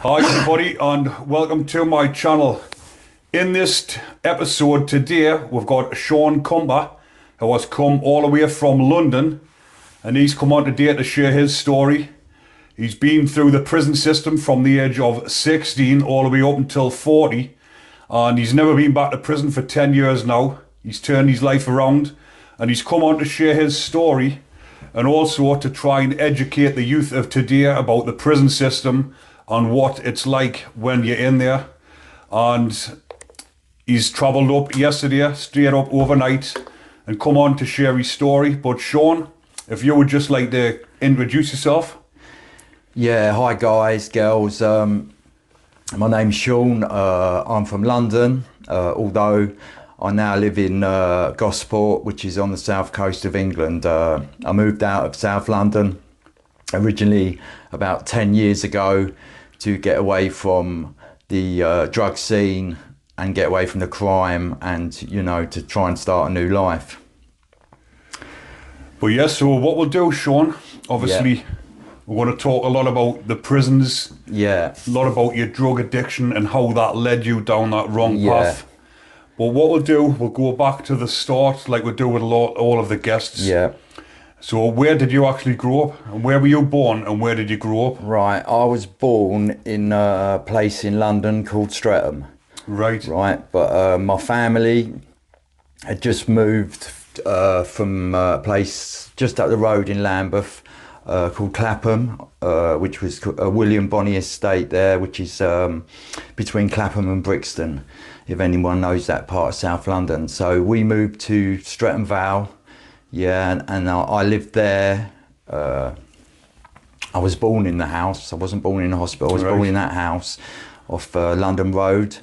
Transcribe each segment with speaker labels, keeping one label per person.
Speaker 1: Hi everybody and welcome to my channel. In this episode today we've got Sean Cumper, who has come all the way from London, and he's come on today to share his story. He's been through the prison system from the age of 16 all the way up until 40, and he's never been back to prison for 10 years now. He's turned his life around and he's come on to share his story, and also to try and educate the youth of today about the prison system and what it's like when you're in there. And he's travelled up yesterday, straight up overnight, and come on to share his story. But Sean, if you would just like to introduce yourself.
Speaker 2: Yeah, hi guys, girls. My name's Sean. I'm from London, although I now live in Gosport, which is on the south coast of England. I moved out of South London originally about 10 years ago to get away from the drug scene and get away from the crime, and, you know, to try and start a new life.
Speaker 1: But yes, so what we'll do, Sean, obviously we're going to talk a lot about the prisons,
Speaker 2: a
Speaker 1: lot about your drug addiction and how that led you down that wrong path. But what we'll do, we'll go back to the start like we do with all of the guests. So where did you actually grow up? And where were you born and where did you grow up?
Speaker 2: Right, I was born in a place in London called Streatham.
Speaker 1: Right.
Speaker 2: But my family had just moved from a place just up the road in Lambeth called Clapham, which was a William Bonney estate there, which is between Clapham and Brixton, if anyone knows that part of South London. So we moved to Streatham Vale. And I lived there. I was born in the house. I wasn't born in a hospital. I was born in that house off London Road.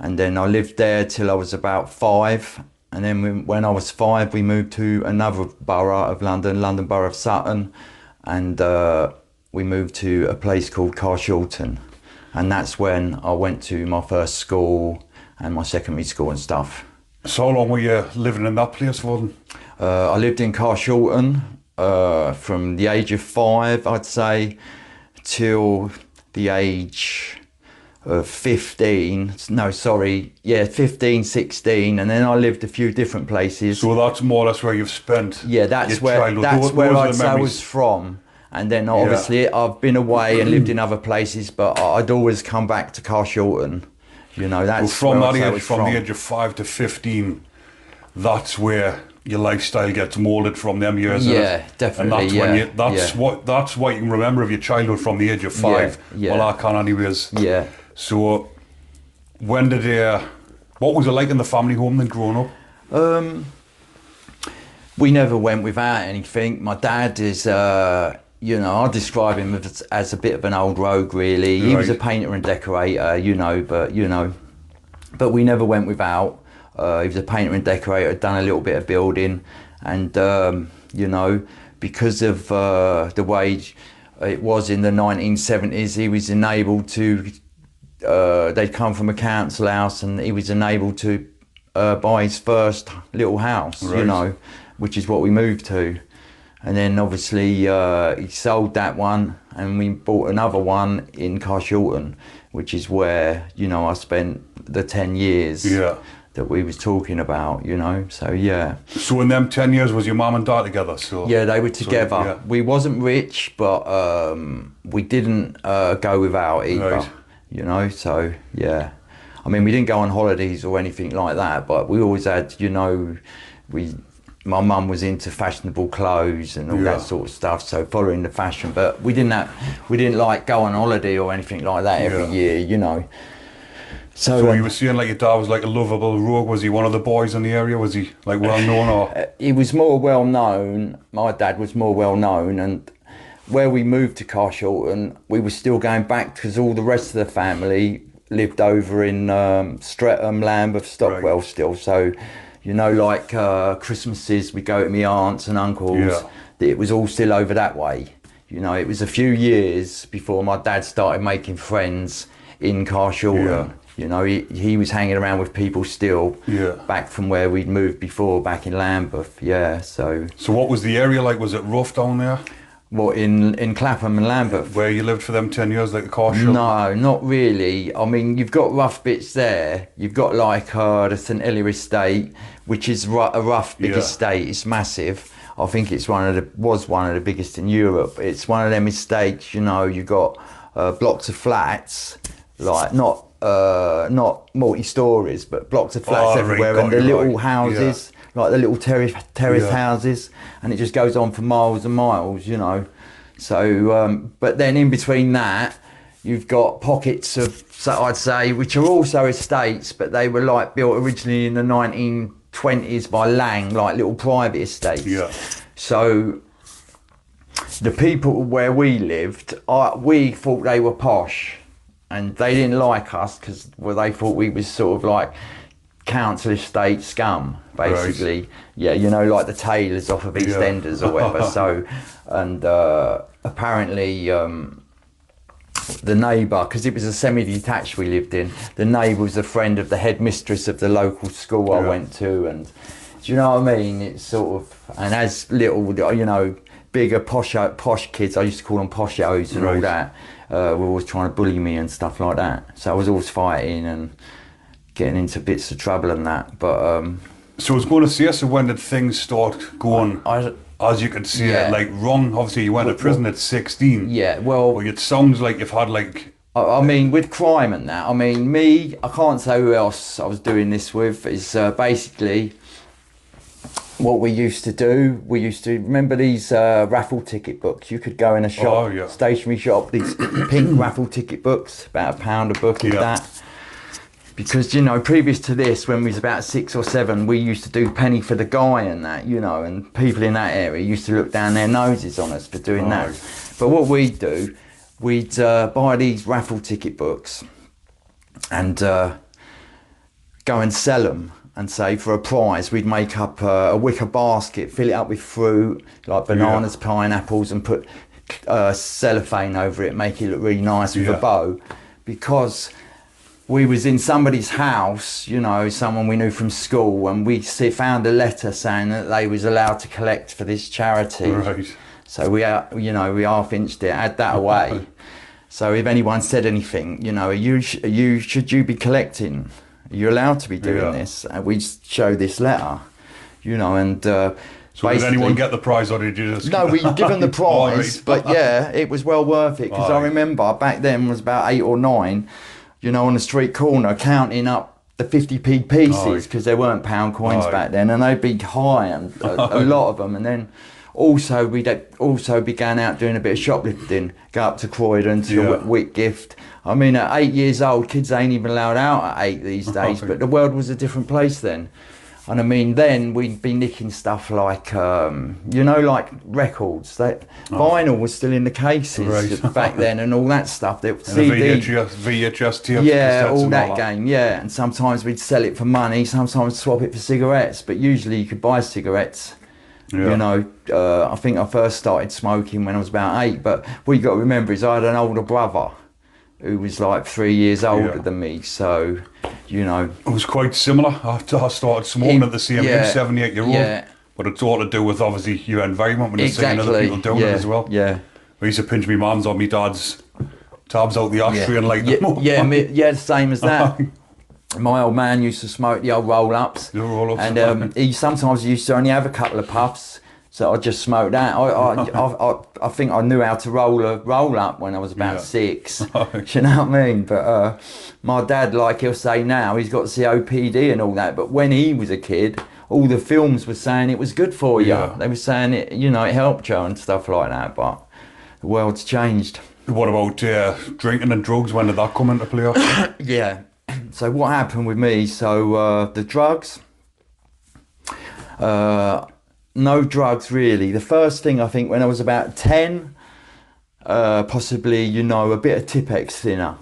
Speaker 2: And then I lived there till I was about 5. And then when I was 5, we moved to another borough of London, London Borough of Sutton. And we moved to a place called Carshalton. And that's when I went to my first school and my secondary school and stuff.
Speaker 1: So how long were you living in that place for then?
Speaker 2: I lived in Carshalton from the age of 5, I'd say, till the age of 15, 15, 16, and then I lived a few different places.
Speaker 1: So that's more or less where you've spent
Speaker 2: that's where I'd say I was from. And then obviously I've been away and lived in other places, but I'd always come back to Carshalton. You know, that's
Speaker 1: from that age, from the age of 5 to 15, that's where your lifestyle gets moulded from them years.
Speaker 2: Definitely.
Speaker 1: And that's that's what you can remember of your childhood from the age of 5. Well, I can anyways. So when did what was it like in the family home then growing up?
Speaker 2: We never went without anything. My dad is you know, I describe him as a bit of an old rogue, really. He was a painter and decorator, but we never went without. He was a painter and decorator, had done a little bit of building, and you know, because of the way it was in the 1970s, he was enabled to, they'd come from a council house and he was enabled to buy his first little house, you know, which is what we moved to. And then obviously he sold that one and we bought another one in Carshalton, which is where, you know, I spent the 10 years that we was talking about, you know, so
Speaker 1: So in them 10 years was your mum and dad together? So
Speaker 2: yeah, they were together. We wasn't rich, but we didn't go without either, you know, so I mean, we didn't go on holidays or anything like that, but we always had, you know, my mum was into fashionable clothes and all that sort of stuff, so following the fashion, but we didn't like go on holiday or anything like that every year, you know.
Speaker 1: So you were saying like your dad was like a lovable rogue. Was he one of the boys in the area? Was he like well known or?
Speaker 2: He was more well known. My dad was more well known, and where we moved to Carshalton, we were still going back because all the rest of the family lived over in Streatham, Lambeth, Stockwell still. So, you know, like Christmases, we go to my aunts and uncles. It was all still over that way. You know, it was a few years before my dad started making friends in Carshalton. You know, he was hanging around with people still back from where we'd moved before, back in Lambeth. So
Speaker 1: what was the area like? Was it rough down there?
Speaker 2: What, in Clapham and Lambeth?
Speaker 1: Where you lived for them 10 years, like the car shop?
Speaker 2: No, not really. I mean, you've got rough bits there. You've got like the St Helier estate, which is a rough big estate. It's massive. I think it's was one of the biggest in Europe. It's one of them estates, you know. You've got blocks of flats, like not multi-stories, but blocks of flats everywhere, and the little houses, like the little terrace houses, and it just goes on for miles and miles, you know. So, but then in between that, you've got pockets of, so I'd say, which are also estates, but they were like built originally in the 1920s by Lang, like little private estates.
Speaker 1: Yeah.
Speaker 2: So the people where we lived, we thought they were posh, and they didn't like us because they thought we was sort of like council estate scum, basically. Right. Yeah, you know, like the Taylors off of EastEnders or whatever. So, and apparently the neighbour, because it was a semi-detached we lived in, the neighbour was a friend of the headmistress of the local school I went to, and do you know what I mean? It's sort of, and as little, you know, bigger posh kids, I used to call them poshos and all that, were always trying to bully me and stuff like that. So I was always fighting and getting into bits of trouble and that, but
Speaker 1: so I was going to say, so when did things start going, as you could see it, like wrong? Obviously you went to prison at 16.
Speaker 2: Yeah, well,
Speaker 1: it sounds like you've had like,
Speaker 2: I mean, with crime and that, I mean, I can't say who else I was doing this with, is basically what we used to do. We used to, remember these raffle ticket books? You could go in a shop, stationery shop, these pink raffle ticket books, about £1 a book and that. Because, you know, previous to this, when we was about 6 or 7, we used to do penny for the guy and that, you know, and people in that area used to look down their noses on us for doing that. But what we'd do, we'd buy these raffle ticket books and go and sell them, and say for a prize we'd make up a wicker basket, fill it up with fruit like bananas, pineapples, and put cellophane over it, make it look really nice with a bow, because we was in somebody's house, you know, someone we knew from school, and we found a letter saying that they was allowed to collect for this charity. Right. So we half-inched it, had that away. So if anyone said anything, you know, should you be collecting? You're allowed to be doing this. And we show this letter, you know, and
Speaker 1: so did anyone get the prize, or did you just...
Speaker 2: No, we given the prize, but yeah, it was well worth it, because I remember back then was about 8 or 9, you know, on the street corner counting up the 50p pieces, because there weren't pound coins back then, and they'd be high, and a lot of them. And then also we also began out doing a bit of shoplifting, go up to Croydon to Whitgift. I mean, at 8 years old, kids ain't even allowed out at 8 these days, but the world was a different place then. And I mean, then we'd be nicking stuff like, you know, like records. Vinyl was still in the cases back then, and all that stuff. And
Speaker 1: CD, VHS tapes.
Speaker 2: Yeah, all that game, yeah. And sometimes we'd sell it for money, sometimes swap it for cigarettes, but usually you could buy cigarettes. You know, I think I first started smoking when I was about 8, but what you got to remember is I had an older brother who was like 3 years older than me, so, you know.
Speaker 1: It was quite similar. I started smoking at the same age, 78-year-old. But it's all to do with, obviously, your environment when you're seeing other people doing it as well.
Speaker 2: Yeah.
Speaker 1: I used to pinch my mum's or my dad's tabs out the ashtray and light them up.
Speaker 2: The same as that. My old man used to smoke the old roll-ups. And he sometimes used to only have a couple of puffs. So I just smoked that. I think I knew how to roll up when I was about 6. Do you know what I mean? But my dad, like he'll say now, he's got COPD and all that. But when he was a kid, all the films were saying it was good for you. They were saying it, you know, it helped you and stuff like that. But the world's changed.
Speaker 1: What about drinking and drugs? When did that come into play?
Speaker 2: Yeah. So what happened with me? So the drugs. No drugs really. The first thing, I think, when I was about 10, possibly, you know, a bit of Tipex thinner.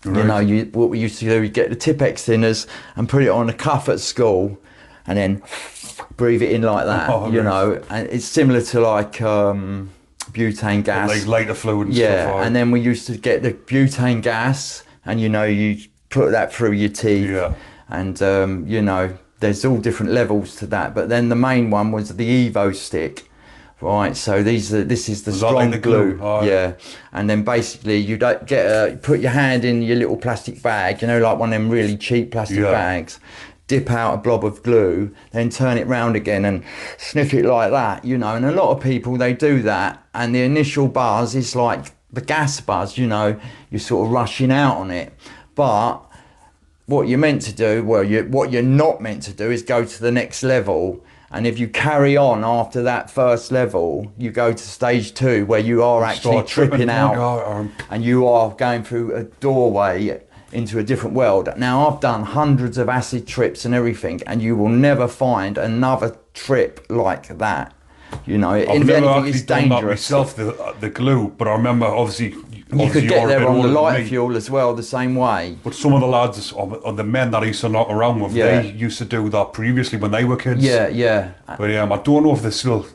Speaker 2: Right. You know, what we used to do, we'd get the Tipex thinners and put it on a cuff at school, and then breathe it in like that. You know, and it's similar to like butane gas,
Speaker 1: like lighter fluid and stuff.
Speaker 2: Yeah, and then we used to get the butane gas, and you know, you put that through your teeth. Yeah, and you know, there's all different levels to that, but then the main one was the Evo stick, Right, so this is the
Speaker 1: Is that like
Speaker 2: strong
Speaker 1: the
Speaker 2: glue,
Speaker 1: glue? Oh,
Speaker 2: yeah. And then basically you don't you put your hand in your little plastic bag, you know, like one of them really cheap plastic
Speaker 1: Yeah.
Speaker 2: bags, dip out a blob of glue, then turn it round again and sniff it like that, you know. And a lot of people, they do that, and the initial buzz is like the gas buzz, you know, you're sort of rushing out on it. But what you're meant to do, what you're not meant to do is go to the next level. And if you carry on after that first level, you go to stage 2 where you are actually
Speaker 1: Start
Speaker 2: tripping out
Speaker 1: or
Speaker 2: and you are going through a doorway into a different world. Now, I've done hundreds of acid trips and everything, and you will never find another trip like that. You know,
Speaker 1: I've
Speaker 2: if
Speaker 1: never
Speaker 2: anything,
Speaker 1: actually
Speaker 2: it's
Speaker 1: done that
Speaker 2: dangerous.
Speaker 1: myself, the glue, but I remember obviously
Speaker 2: You could get
Speaker 1: you're a
Speaker 2: there
Speaker 1: bit
Speaker 2: on the
Speaker 1: older than
Speaker 2: light
Speaker 1: me.
Speaker 2: fuel as well, the same way.
Speaker 1: But some of the lads, or the men that I used to knock around with,
Speaker 2: Yeah.
Speaker 1: they used to do that previously when they were kids.
Speaker 2: Yeah, yeah.
Speaker 1: But I don't know if they still,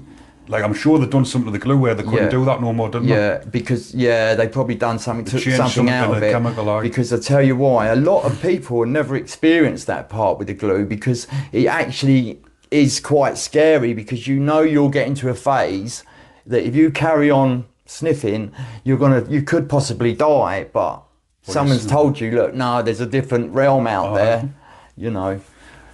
Speaker 1: like, I'm sure they've done something to the glue where they couldn't
Speaker 2: Yeah.
Speaker 1: do that no more, didn't they?
Speaker 2: Yeah, because they probably done something, took
Speaker 1: changed
Speaker 2: something
Speaker 1: something
Speaker 2: out
Speaker 1: in
Speaker 2: of
Speaker 1: the
Speaker 2: it.
Speaker 1: chemical, like.
Speaker 2: Because I tell you why, a lot of people have never experienced that part with the glue, because it actually is quite scary, because you know you'll get into a phase that if you carry on sniffing, you could possibly die, but someone's told you, look, no, there's a different realm out there, you know.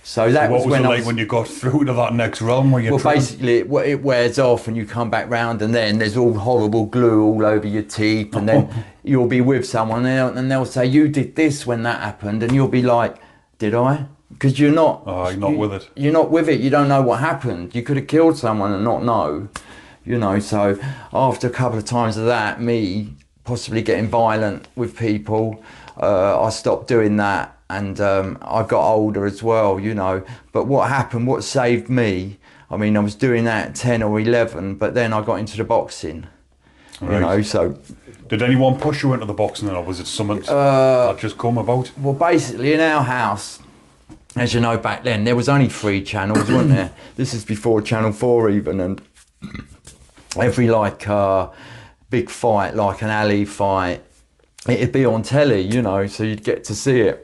Speaker 2: So that
Speaker 1: What
Speaker 2: was
Speaker 1: was
Speaker 2: when
Speaker 1: it
Speaker 2: I
Speaker 1: like
Speaker 2: was,
Speaker 1: when you got through to that next realm where you're
Speaker 2: well,
Speaker 1: tripping?
Speaker 2: basically it wears off and you come back round, and then there's all horrible glue all over your teeth, and then you'll be with someone and they'll say, you did this when that happened, and you'll be like, did I? Because you're not
Speaker 1: You're not with it.
Speaker 2: You're not with it. You don't know what happened. You could have killed someone and not know, you know. So after a couple of times of that, me possibly getting violent with people, I stopped doing that, and I got older as well, you know. But what happened, what saved me, I mean, I was doing that at 10 or 11, but then I got into the boxing, you know, so.
Speaker 1: Did anyone push you into the boxing, or was it something that just come about?
Speaker 2: Well, basically in our house, as you know, back then, there was only 3 channels, weren't there? This is before Channel 4 even, and every, like, big fight, like an alley fight, it'd be on telly, you know, so you'd get to see it.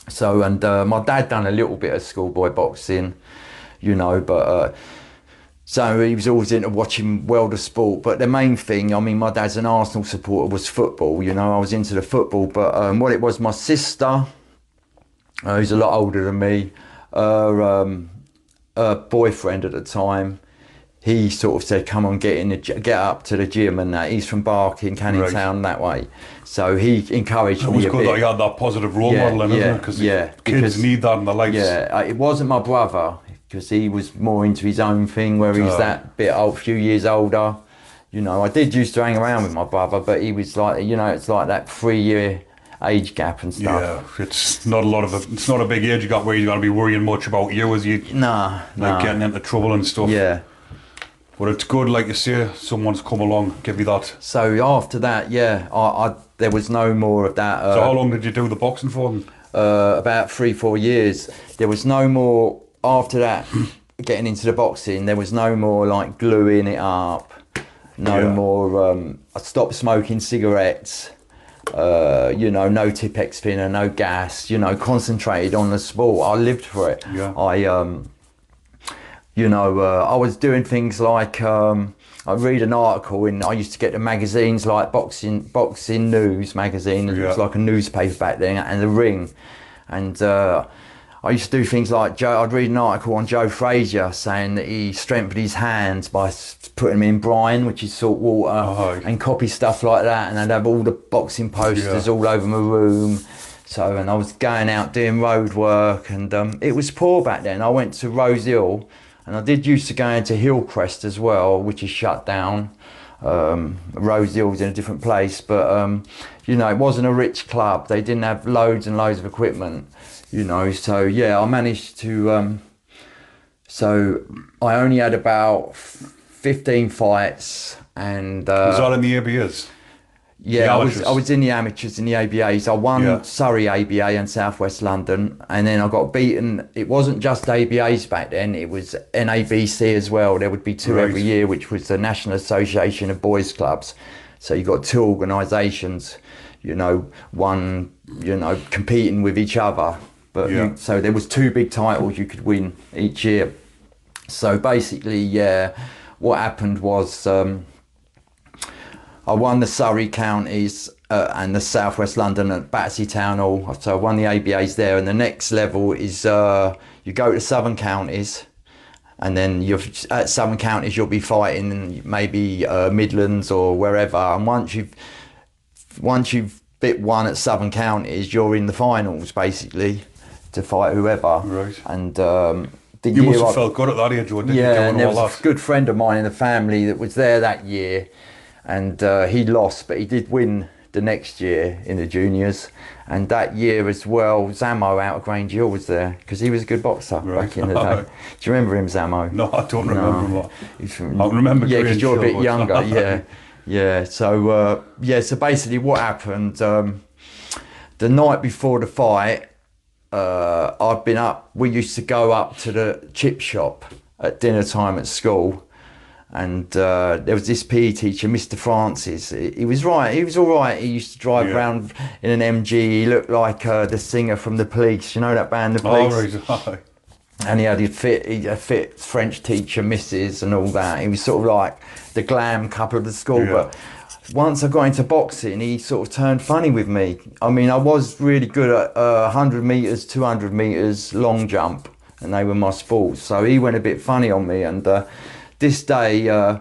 Speaker 2: So, and my dad done a little bit of schoolboy boxing, you know, but so he was always into watching World of Sport. But the main thing, I mean, my dad's an Arsenal supporter, was football, you know. I was into the football, but what it was, my sister, who's a lot older than me, her boyfriend at the time, he sort of said, come on, get up to the gym and that. He's from Barking, Canning Town, that way. So he encouraged me a bit.
Speaker 1: It was good that you had that positive role model, isn't it? Because kids need that in their lives.
Speaker 2: Yeah, it wasn't my brother, because he was more into his own thing, where he's that bit old, few years older. You know, I did used to hang around with my brother, but he was like, you know, it's like that 3-year age gap and stuff.
Speaker 1: Yeah, it's not a big age gap where you're going to be worrying much about you as you getting into trouble and stuff.
Speaker 2: Yeah.
Speaker 1: But it's good, like you say, someone's come along, give you that.
Speaker 2: So after that, I there was no more of that.
Speaker 1: So how long did you do the boxing for then?
Speaker 2: About 3-4 years. There was no more, after that, getting into the boxing, there was no more like gluing it up, no more, I stopped smoking cigarettes, you know, no Tipex thinner, no gas, you know, concentrated on the sport. I lived for it.
Speaker 1: Yeah.
Speaker 2: You know, I was doing things like, I'd read an article, and I used to get the magazines like Boxing News magazine. It was like a newspaper back then, and The Ring. And I used to do things like, I'd read an article on Joe Frazier saying that he strengthened his hands by putting them in brine, which is salt water, and copy stuff like that. And I'd have all the boxing posters all over my room. So, and I was going out doing road work, and it was poor back then. I went to Rose Hill, and I did used to go into Hillcrest as well, which is shut down. Rose Hill was in a different place, but you know, it wasn't a rich club. They didn't have loads and loads of equipment, you know. So yeah, I managed to. So I only had about 15 fights, and
Speaker 1: was that in the ABS?
Speaker 2: Yeah, I was in the amateurs in the ABAs. I won Surrey ABA and South West London, and then I got beaten. It wasn't just ABAs back then, it was NABC as well. There would be 2 every year, which was the National Association of Boys Clubs. So you got 2 organisations, you know, one, you know, competing with each other. But so there was 2 big titles you could win each year. So basically, what happened was I won the Surrey counties and the South West London at Battersea Town Hall. So I won the ABAs there, and the next level is you go to Southern counties, and then at Southern counties you'll be fighting in maybe Midlands or wherever. And once you've bit one at Southern counties, you're in the finals basically to fight whoever.
Speaker 1: Right.
Speaker 2: And
Speaker 1: you must have felt good at that age, didn't you?
Speaker 2: yeah, and there
Speaker 1: all
Speaker 2: was
Speaker 1: that.
Speaker 2: a good friend of mine in the family that was there that year, and he lost, but he did win the next year in the juniors. And that year as well, Zammo out of Grange Hill was there, because he was a good boxer back in the day. Do you remember him, Zammo?
Speaker 1: No, I don't remember him.
Speaker 2: He's from,
Speaker 1: I remember
Speaker 2: yeah, because you're a bit
Speaker 1: Grange Hill,
Speaker 2: younger, yeah. Yeah, so so basically what happened, the night before the fight, I'd been up, we used to go up to the chip shop at dinner time at school, and there was this PE teacher, Mr. Francis. He was all right. He used to drive around in an MG. He looked like the singer from The Police, you know that band, The Police?
Speaker 1: Oh, right.
Speaker 2: And he had a fit French teacher, Mrs. and all that. He was sort of like the glam couple of the school.
Speaker 1: Yeah.
Speaker 2: But once I got into boxing, he sort of turned funny with me. I mean, I was really good at 100 metres, 200 metres, long jump, and they were my sports. So he went a bit funny on me. And this day,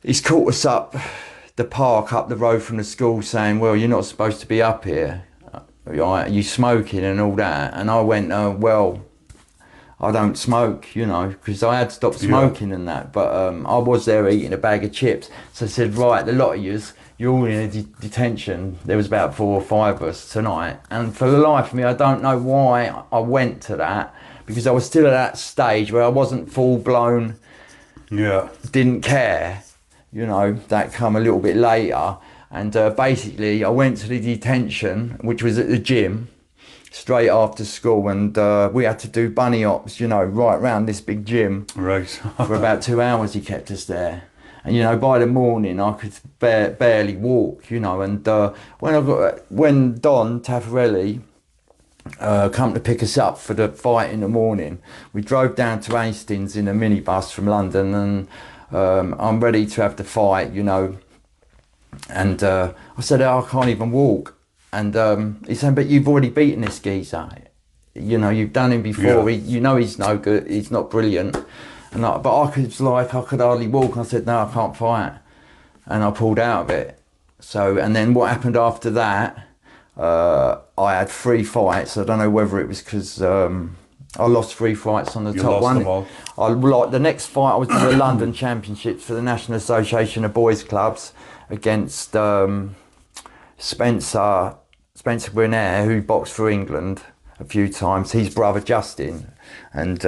Speaker 2: he's caught us up the park up the road from the school saying, well, you're not supposed to be up here. You smoking and all that. And I went, well, I don't smoke, you know, because I had stopped smoking and that, but I was there eating a bag of chips. So I said, right, the lot of yous, you're all in a detention. There was about 4 or 5 of us tonight. And for the life of me, I don't know why I went to that, because I was still at that stage where I wasn't full blown, didn't care, you know, that come a little bit later. And basically I went to the detention, which was at the gym, straight after school, and we had to do bunny hops, you know, right round this big gym.
Speaker 1: Right.
Speaker 2: For about 2 hours he kept us there. And, you know, by the morning I could barely walk, you know, and when Don Taffarelli come to pick us up for the fight in the morning, we drove down to Hastings in a minibus from London, and I'm ready to have the fight, you know. And I said, I can't even walk. And he said, but you've already beaten this geezer. You know, you've done him before.
Speaker 1: Yeah.
Speaker 2: You know he's no good. He's not brilliant. And but I could hardly walk. I said, no, I can't fight. And I pulled out of it. So, and then what happened after that, I had 3 fights. I don't know whether it was because I lost 3 fights on the top one.
Speaker 1: Them all.
Speaker 2: The next fight I was in the London Championships for the National Association of Boys Clubs against Spencer Brinair, who boxed for England a few times. His brother Justin, and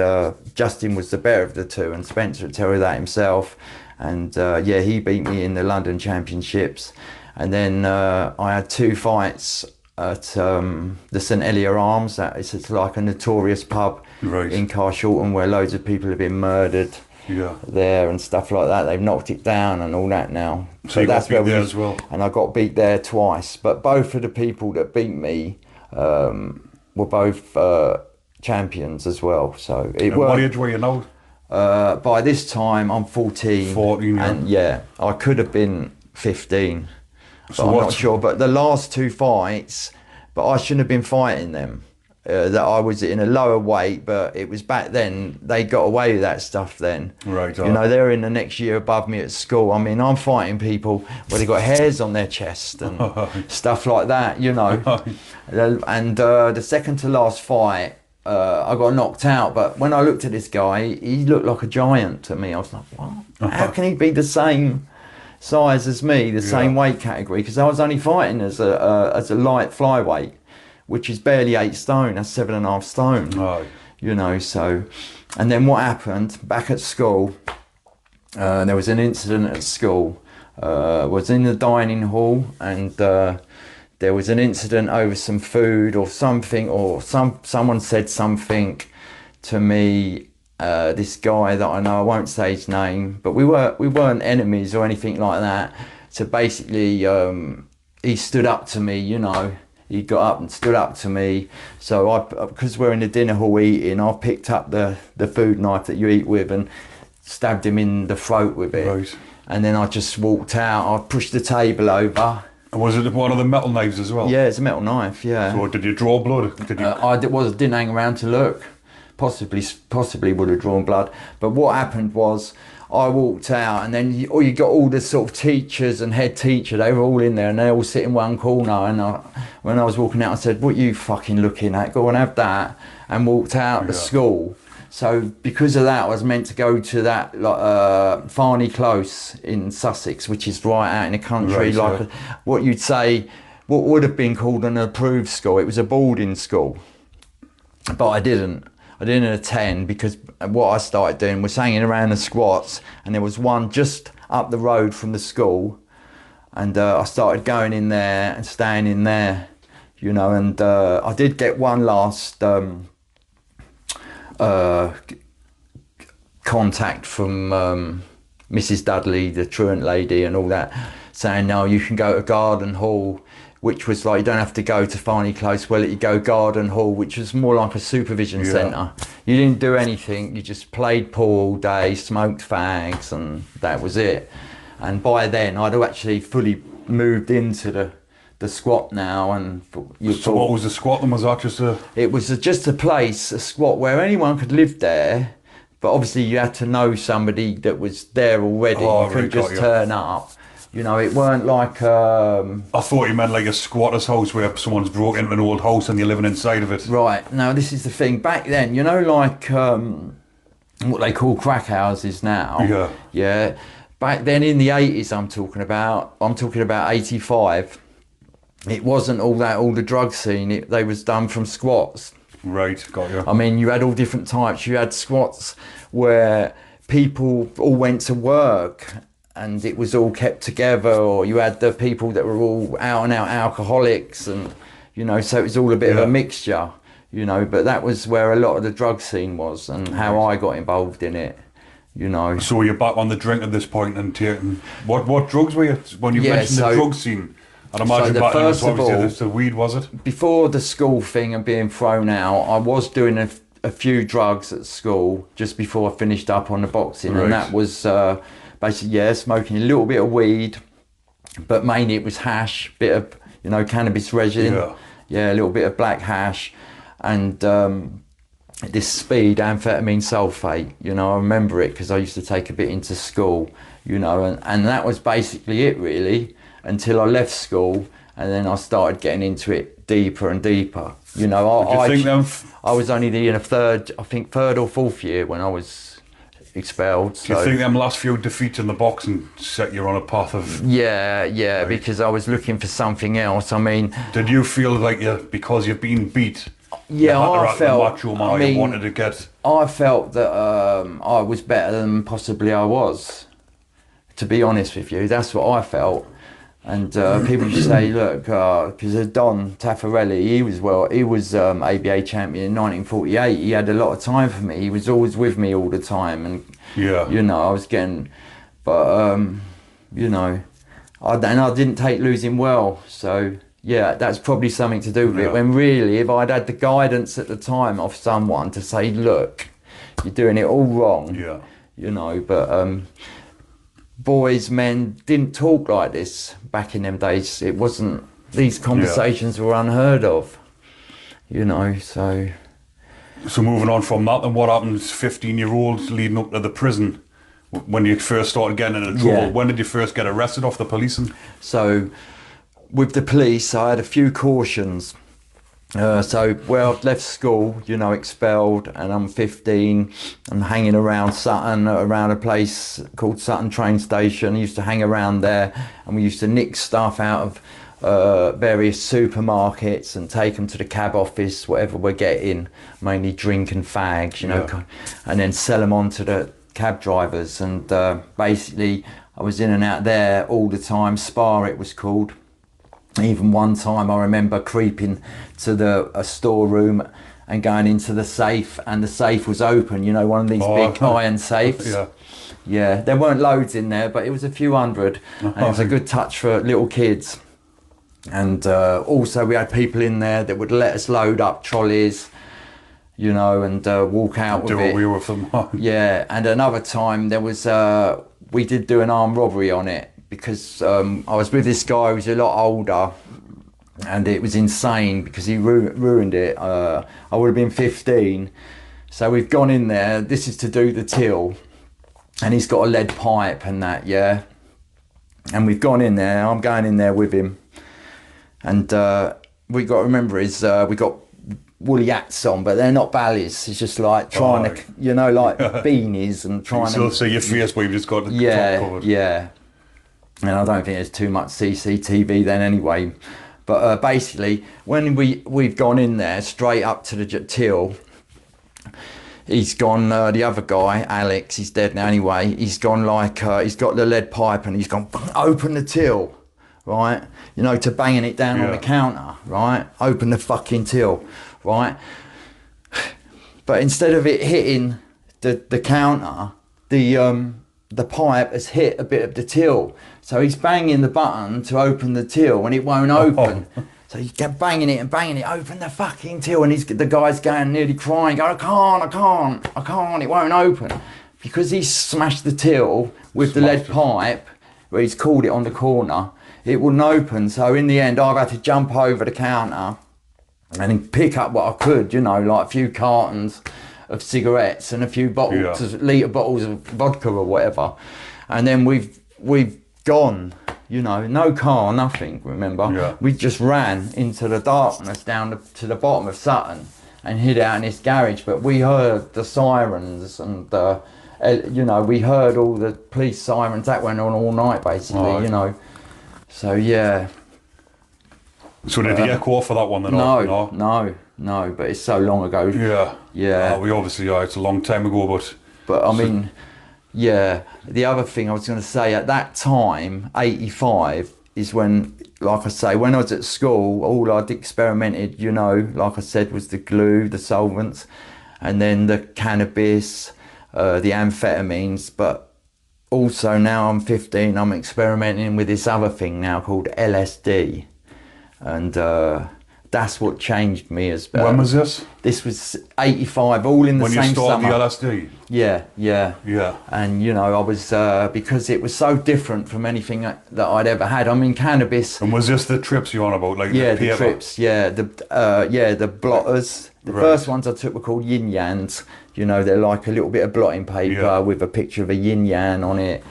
Speaker 2: Justin was the better of the two, and Spencer would tell you that himself. And he beat me in the London Championships. And then I had 2 fights at the St Helier Arms. It's like a notorious pub in Carshalton where loads of people have been murdered there and stuff like that. They've knocked it down and all that now.
Speaker 1: So that's where there as well.
Speaker 2: And I got beat there twice. But both of the people that beat me were both champions as well. So
Speaker 1: what age were you now?
Speaker 2: By this time I'm 14.
Speaker 1: 14, yeah.
Speaker 2: And I could have been 15. So I'm not sure. But the last 2 fights, but I shouldn't have been fighting them. That I was in a lower weight, but it was back then, they got away with that stuff then.
Speaker 1: Right.
Speaker 2: You know, they're in the next year above me at school. I mean, I'm fighting people where they got hairs on their chest and stuff like that, you know. And the second to last fight, I got knocked out, but when I looked at this guy, he looked like a giant to me. I was like, what? How can he be the same size as me, the same weight category? Because I was only fighting as a light flyweight, which is barely 8 stone. That's 7.5 stone. You know, so. And then what happened back at school, there was an incident at school. Was in the dining hall, and there was an incident over some food or something, or someone said something to me. This guy that I know, I won't say his name, but we weren't enemies or anything like that. So basically, he stood up to me, you know. He got up and stood up to me. So because we're in the dinner hall eating, I picked up the food knife that you eat with and stabbed him in the throat with it.
Speaker 1: Right.
Speaker 2: And then I just walked out. I pushed the table over.
Speaker 1: And was it one of the metal knives as well?
Speaker 2: Yeah, it's a metal knife. Yeah.
Speaker 1: So did you draw blood? Did you?
Speaker 2: Didn't hang around to look. Possibly would have drawn blood. But what happened was, I walked out, and then you got all the sort of teachers and head teacher. They were all in there, and they all sit in one corner. And when I was walking out, I said, "What you fucking looking at? Go and have that." And walked out the school. So because of that, I was meant to go to that Farney Close in Sussex, which is right out in the country, what you'd say, what would have been called an approved school. It was a boarding school, but I didn't attend, because what I started doing was hanging around the squats, and there was one just up the road from the school, and I started going in there and staying in there, you know, and I did get one last contact from Mrs. Dudley, the truant lady, and all that, saying, "No, you can go to Garden Hall," which was like, you don't have to go to Farney Close, well, you go Garden Hall, which was more like a supervision centre. You didn't do anything, you just played pool all day, smoked fags, and that was it. And by then, I'd actually fully moved into the squat now. And
Speaker 1: so what was the squat then? Was that just a...
Speaker 2: It was just a place, a squat, where anyone could live there, but obviously you had to know somebody that was there already. You couldn't just turn up. You know, it weren't like...
Speaker 1: I thought you meant like a squatter's house where someone's broke into an old house and you're living inside of it.
Speaker 2: Right. Now, this is the thing. Back then, you know, like what they call crack houses now.
Speaker 1: Yeah.
Speaker 2: Yeah. Back then in the 80s, I'm talking about 85, it wasn't all the drug scene. They was done from squats.
Speaker 1: Right, got you.
Speaker 2: I mean, you had all different types. You had squats where people all went to work and it was all kept together, or you had the people that were all out and out alcoholics, and you know, so it was all a bit of a mixture, you know. But that was where a lot of the drug scene was, and how I got involved in it, you know.
Speaker 1: So you're back on the drink at this point and taking what drugs were you when you mentioned the drug scene? I'd imagine back then was obviously the weed, was it?
Speaker 2: Before the school thing and being thrown out, I was doing a few drugs at school just before I finished up on the boxing, and that was basically smoking a little bit of weed, but mainly it was hash, bit of, you know, cannabis resin, a little bit of black hash, and this speed amphetamine sulfate. You know, I remember it because I used to take a bit into school, you know, and that was basically it really, until I left school, and then I started getting into it deeper and deeper. You know, I was only in a third or fourth year when I was expelled.
Speaker 1: Do you think them last few defeats in the boxing set you on a path of...
Speaker 2: Yeah, because I was looking for something else. I mean...
Speaker 1: Did you feel like because you've been beat...
Speaker 2: Yeah, I felt...
Speaker 1: you wanted to get...
Speaker 2: I felt that I was better than possibly I was, to be honest with you. That's what I felt. And people used to say, look, because Don Taffarelli, he was ABA champion in 1948. He had a lot of time for me. He was always with me all the time, and you know, I was getting, but you know, I didn't take losing well. So yeah, that's probably something to do with it. When really, if I'd had the guidance at the time of someone to say, look, you're doing it all wrong. You know, but. Boys, men didn't talk like this back in them days. It wasn't, these conversations were unheard of, you know, so.
Speaker 1: So moving on from that, then what happens 15-year-olds leading up to the prison when you first started getting into trouble? When did you first get arrested off the policing?
Speaker 2: So with the police, I had a few cautions. So where I've left school, you know, expelled, and I'm 15, I'm hanging around Sutton, around a place called Sutton train station. I used to hang around there, and we used to nick stuff out of various supermarkets and take them to the cab office, whatever we're getting, mainly drink and fags, you know, and then sell them on to the cab drivers. And basically I was in and out there all the time. Spar, it was called. Even one time I remember creeping to a storeroom and going into the safe, and the safe was open, you know, one of these big iron safes. Yeah, there weren't loads in there, but it was a few hundred, and it was a good touch for little kids. And also we had people in there that would let us load up trolleys, you know, and walk out with
Speaker 1: Do
Speaker 2: it.
Speaker 1: away with them.
Speaker 2: Yeah, and another time there was, we did do an armed robbery on it because I was with this guy who was a lot older, and it was insane because he ruined it. I would have been 15. So we've gone in there, this is to do the till, and he's got a lead pipe and that, yeah. And we've gone in there, I'm going in there with him. And we got to remember is we got woolly hats on, but they're not ballies. It's just like trying to, you know, like beanies and trying
Speaker 1: You
Speaker 2: to...
Speaker 1: still see your face, but you've just got the top covered.
Speaker 2: Yeah. And I don't think there's too much CCTV then anyway. But basically, when we've gone in there, straight up to the till, he's gone, the other guy, Alex, he's dead now anyway, he's gone like, he's got the lead pipe and he's gone, open the till, right? You know, to banging it down on the counter, right? Open the fucking till, right? But instead of it hitting the counter, the pipe has hit a bit of the till. So he's banging the button to open the till and it won't open. So he kept banging it and banging it, open the fucking till, and the guy's going nearly crying, going, I can't, it won't open. Because he smashed the till with the lead pipe, where he's called it on the corner, it wouldn't open. So in the end, I've had to jump over the counter and pick up what I could, you know, like a few cartons of cigarettes and a few bottles, litre bottles of vodka or whatever. And then we've gone, you know, no car, nothing, remember?
Speaker 1: Yeah.
Speaker 2: We just ran into the darkness down to the bottom of Sutton and hid out in this garage. But we heard the sirens and, you know, we heard all the police sirens. That went on all night, basically, you know. So, yeah.
Speaker 1: So did you get caught for that one then?
Speaker 2: No, but it's so long ago.
Speaker 1: Yeah. We obviously, it's a long time ago, but...
Speaker 2: But, I mean... Yeah, the other thing I was going to say, at that time, 85, is when, like I say, when I was at school, all I'd experimented, you know, like I said, was the glue, the solvents, and then the cannabis, the amphetamines. But also now I'm 15, I'm experimenting with this other thing now called LSD. And that's what changed me as well.
Speaker 1: When was this?
Speaker 2: This was 85, all in the same summer.
Speaker 1: When you started the LSD?
Speaker 2: Yeah. And, you know, I was, because it was so different from anything that I'd ever had. I mean, cannabis...
Speaker 1: And was this the trips you're on about? Like
Speaker 2: the trips, the blotters. The first ones I took were called yin yans. You know, they're like a little bit of blotting paper with a picture of a yin yan on it.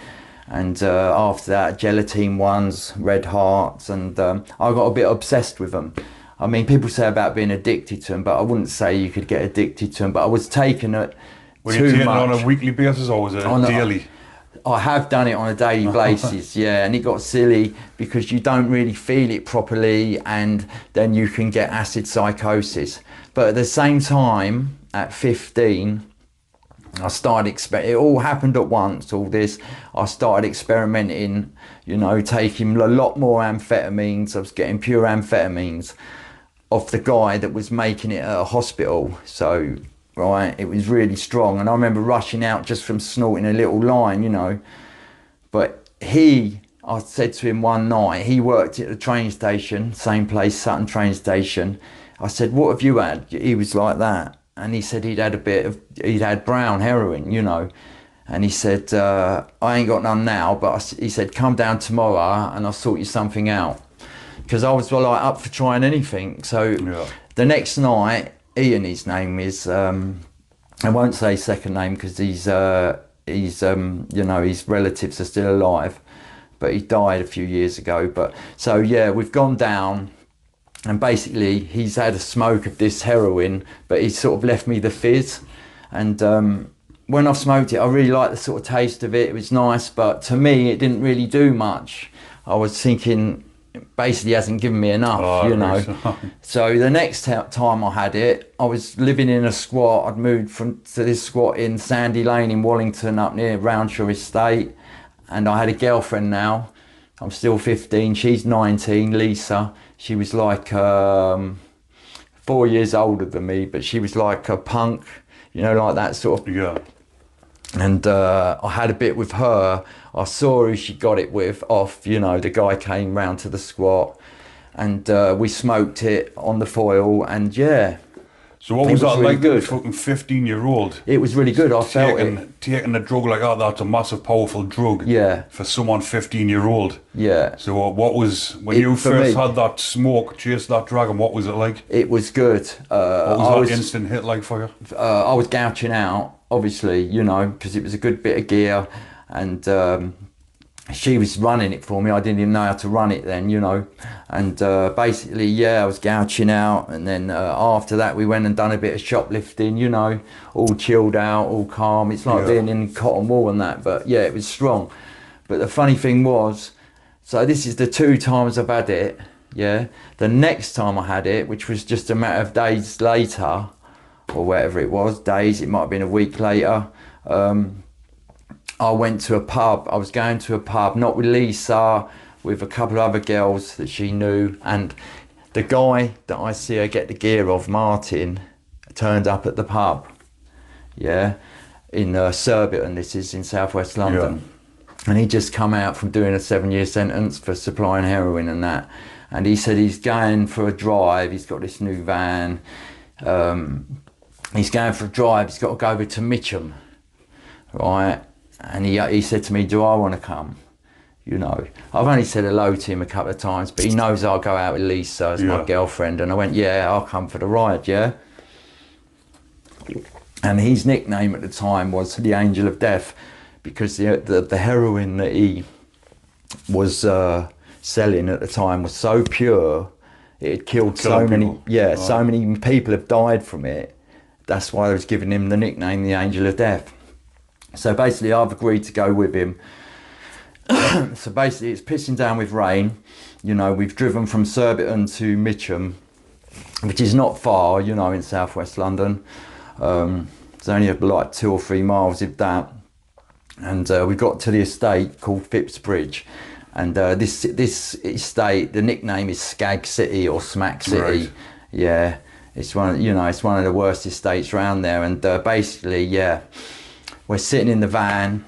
Speaker 2: And after that, gelatine ones, red hearts, and I got a bit obsessed with them. I mean, people say about being addicted to them, but I wouldn't say you could get addicted to them. But I was taking it too much.
Speaker 1: Were you taking it on a weekly basis or was it daily?
Speaker 2: I have done it on a daily basis, yeah, and it got silly because you don't really feel it properly, and then you can get acid psychosis. But at the same time, at 15, I started it all happened at once, all this. I started experimenting, you know, taking a lot more amphetamines. I was getting pure amphetamines off the guy that was making it at a hospital. So, right, it was really strong. And I remember rushing out just from snorting a little line, you know. But I said to him one night, he worked at the train station, same place, Sutton train station. I said, what have you had? He was like that. And he said he'd had brown heroin, you know. And he said, I ain't got none now, but he said, come down tomorrow and I'll sort you something out. Because I was like up for trying anything. So the next night, Ian, his name is, I won't say his second name because he's you know, his relatives are still alive, but he died a few years ago. But so yeah, we've gone down. And basically, he's had a smoke of this heroin, but he sort of left me the fizz. And when I've smoked it, I really like the sort of taste of it. It was nice, but to me, it didn't really do much. I was thinking, basically, he hasn't given me enough, you know. So the next time I had it, I was living in a squat. I'd moved to this squat in Sandy Lane in Wallington, up near Roundshire Estate. And I had a girlfriend now. I'm still 15, she's 19, Lisa. She was like 4 years older than me, but she was like a punk, you know, like that sort of.
Speaker 1: Yeah.
Speaker 2: And I had a bit with her. I saw who she got it with off, you know, the guy came round to the squat and we smoked it on the foil and yeah.
Speaker 1: So what
Speaker 2: It
Speaker 1: was that
Speaker 2: really
Speaker 1: like? Good.
Speaker 2: good.
Speaker 1: Fucking 15-year-old
Speaker 2: It was really good. I felt it.
Speaker 1: taking a drug like that. That's a massive, powerful drug.
Speaker 2: Yeah.
Speaker 1: For someone 15-year-old.
Speaker 2: Yeah.
Speaker 1: So what was when you
Speaker 2: For
Speaker 1: first
Speaker 2: me,
Speaker 1: had that smoke, chased that dragon? What was it like?
Speaker 2: it was good.
Speaker 1: What was that instant hit like for you?
Speaker 2: I was gouging out, obviously, you know, because it was a good bit of gear, and she was running it for me. I didn't even know how to run it then, you know, and basically, yeah, I was gouging out, and then after that we went and done a bit of shoplifting, you know, all chilled out, all calm. It's like being in cotton wool and that, but yeah, it was strong. But the funny thing was, so this is the 2 times I've had it, yeah. The next time I had it, which was just a matter of days later, or whatever it was, days, it might have been a week later, I went to a pub. I was going to a pub, not with Lisa, with a couple of other girls that she knew, and the guy that I see her get the gear of, Martin, turned up at the pub, yeah, in Surbiton. This is in southwest London. And he just come out from doing a 7-year sentence for supplying heroin and that, and he said he's going for a drive. He's got this new van. He's going for a drive. He's got to go over to Mitcham, right? And he said to me, do I want to come? You know, I've only said hello to him a couple of times, but he knows I'll go out with Lisa as my girlfriend. And I went, yeah, I'll come for the ride, yeah? And his nickname at the time was the Angel of Death, because the heroin that he was selling at the time was so pure, it had killed so many, so many people have died from it. That's why I was giving him the nickname, the Angel of Death. So basically, I've agreed to go with him. So basically, it's pissing down with rain. You know, we've driven from Surbiton to Mitcham, which is not far, you know, in southwest London. It's only like 2 or 3 miles, if that. And we got to the estate called Phipps Bridge. And this estate, the nickname is Skag City or Smack City.
Speaker 1: Right.
Speaker 2: Yeah, it's one, you know, it's one of the worst estates around there. And basically, yeah, we're sitting in the van.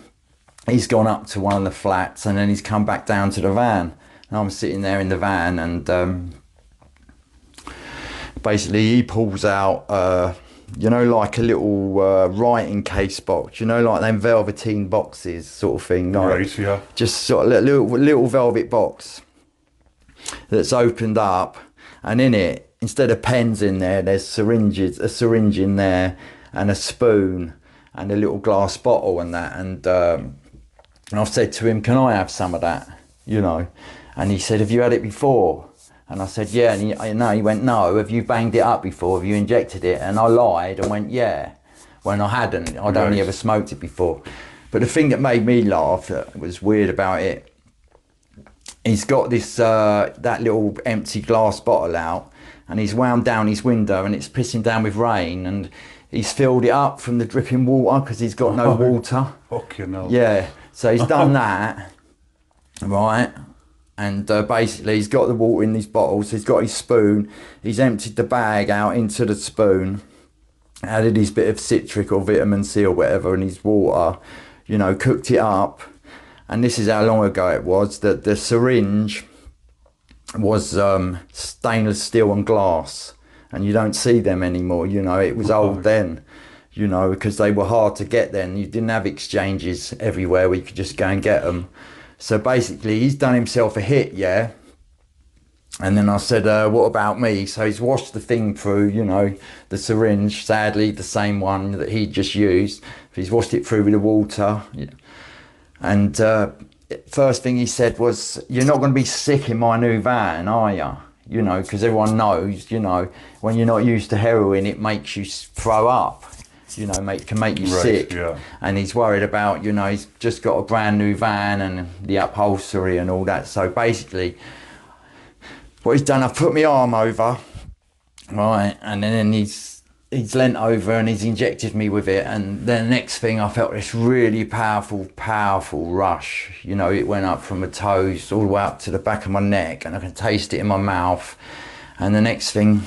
Speaker 2: He's gone up to one of the flats and then he's come back down to the van. And I'm sitting there in the van, and basically he pulls out, you know, like a little writing case box, you know, like them velveteen boxes sort of thing. Like,
Speaker 1: right, yeah.
Speaker 2: Just sort of a little velvet box that's opened up, and in it, instead of pens in there, there's a syringe in there, and a spoon, and a little glass bottle and that. And I've said to him, can I have some of that, you know? And he said, have you had it before? And I said, yeah. And he went, no, have you banged it up before? Have you injected it? And I lied and went, yeah, when I hadn't. I'd only ever smoked it before. But the thing that made me laugh, that was weird about it, he's got this, that little empty glass bottle out, and he's wound down his window and it's pissing down with rain, and he's filled it up from the dripping water because he's got no water.
Speaker 1: Fucking hell.
Speaker 2: Yeah, so he's done that, right? And basically he's got the water in these bottles, he's got his spoon, he's emptied the bag out into the spoon, added his bit of citric or vitamin C or whatever in his water, you know, cooked it up. And this is how long ago it was, that the syringe was stainless steel and glass, and you don't see them anymore, you know. It was old then, you know, because they were hard to get then. You didn't have exchanges everywhere where you could just go and get them. So basically he's done himself a hit, yeah. And then I said, what about me? So he's washed the thing through, you know, the syringe, sadly the same one that he just used. He's washed it through with the water. And first thing he said was, you're not going to be sick in my new van, are you? You know, because everyone knows, you know, when you're not used to heroin, it makes you throw up. You know, can make you sick.
Speaker 1: Yeah.
Speaker 2: And he's worried about, you know, he's just got a brand new van and the upholstery and all that. So basically, what he's done, I've put my arm over, right, and then he's leant over and he's injected me with it. And then the next thing, I felt this really powerful rush. You know, it went up from my toes all the way up to the back of my neck, and I can taste it in my mouth. And the next thing,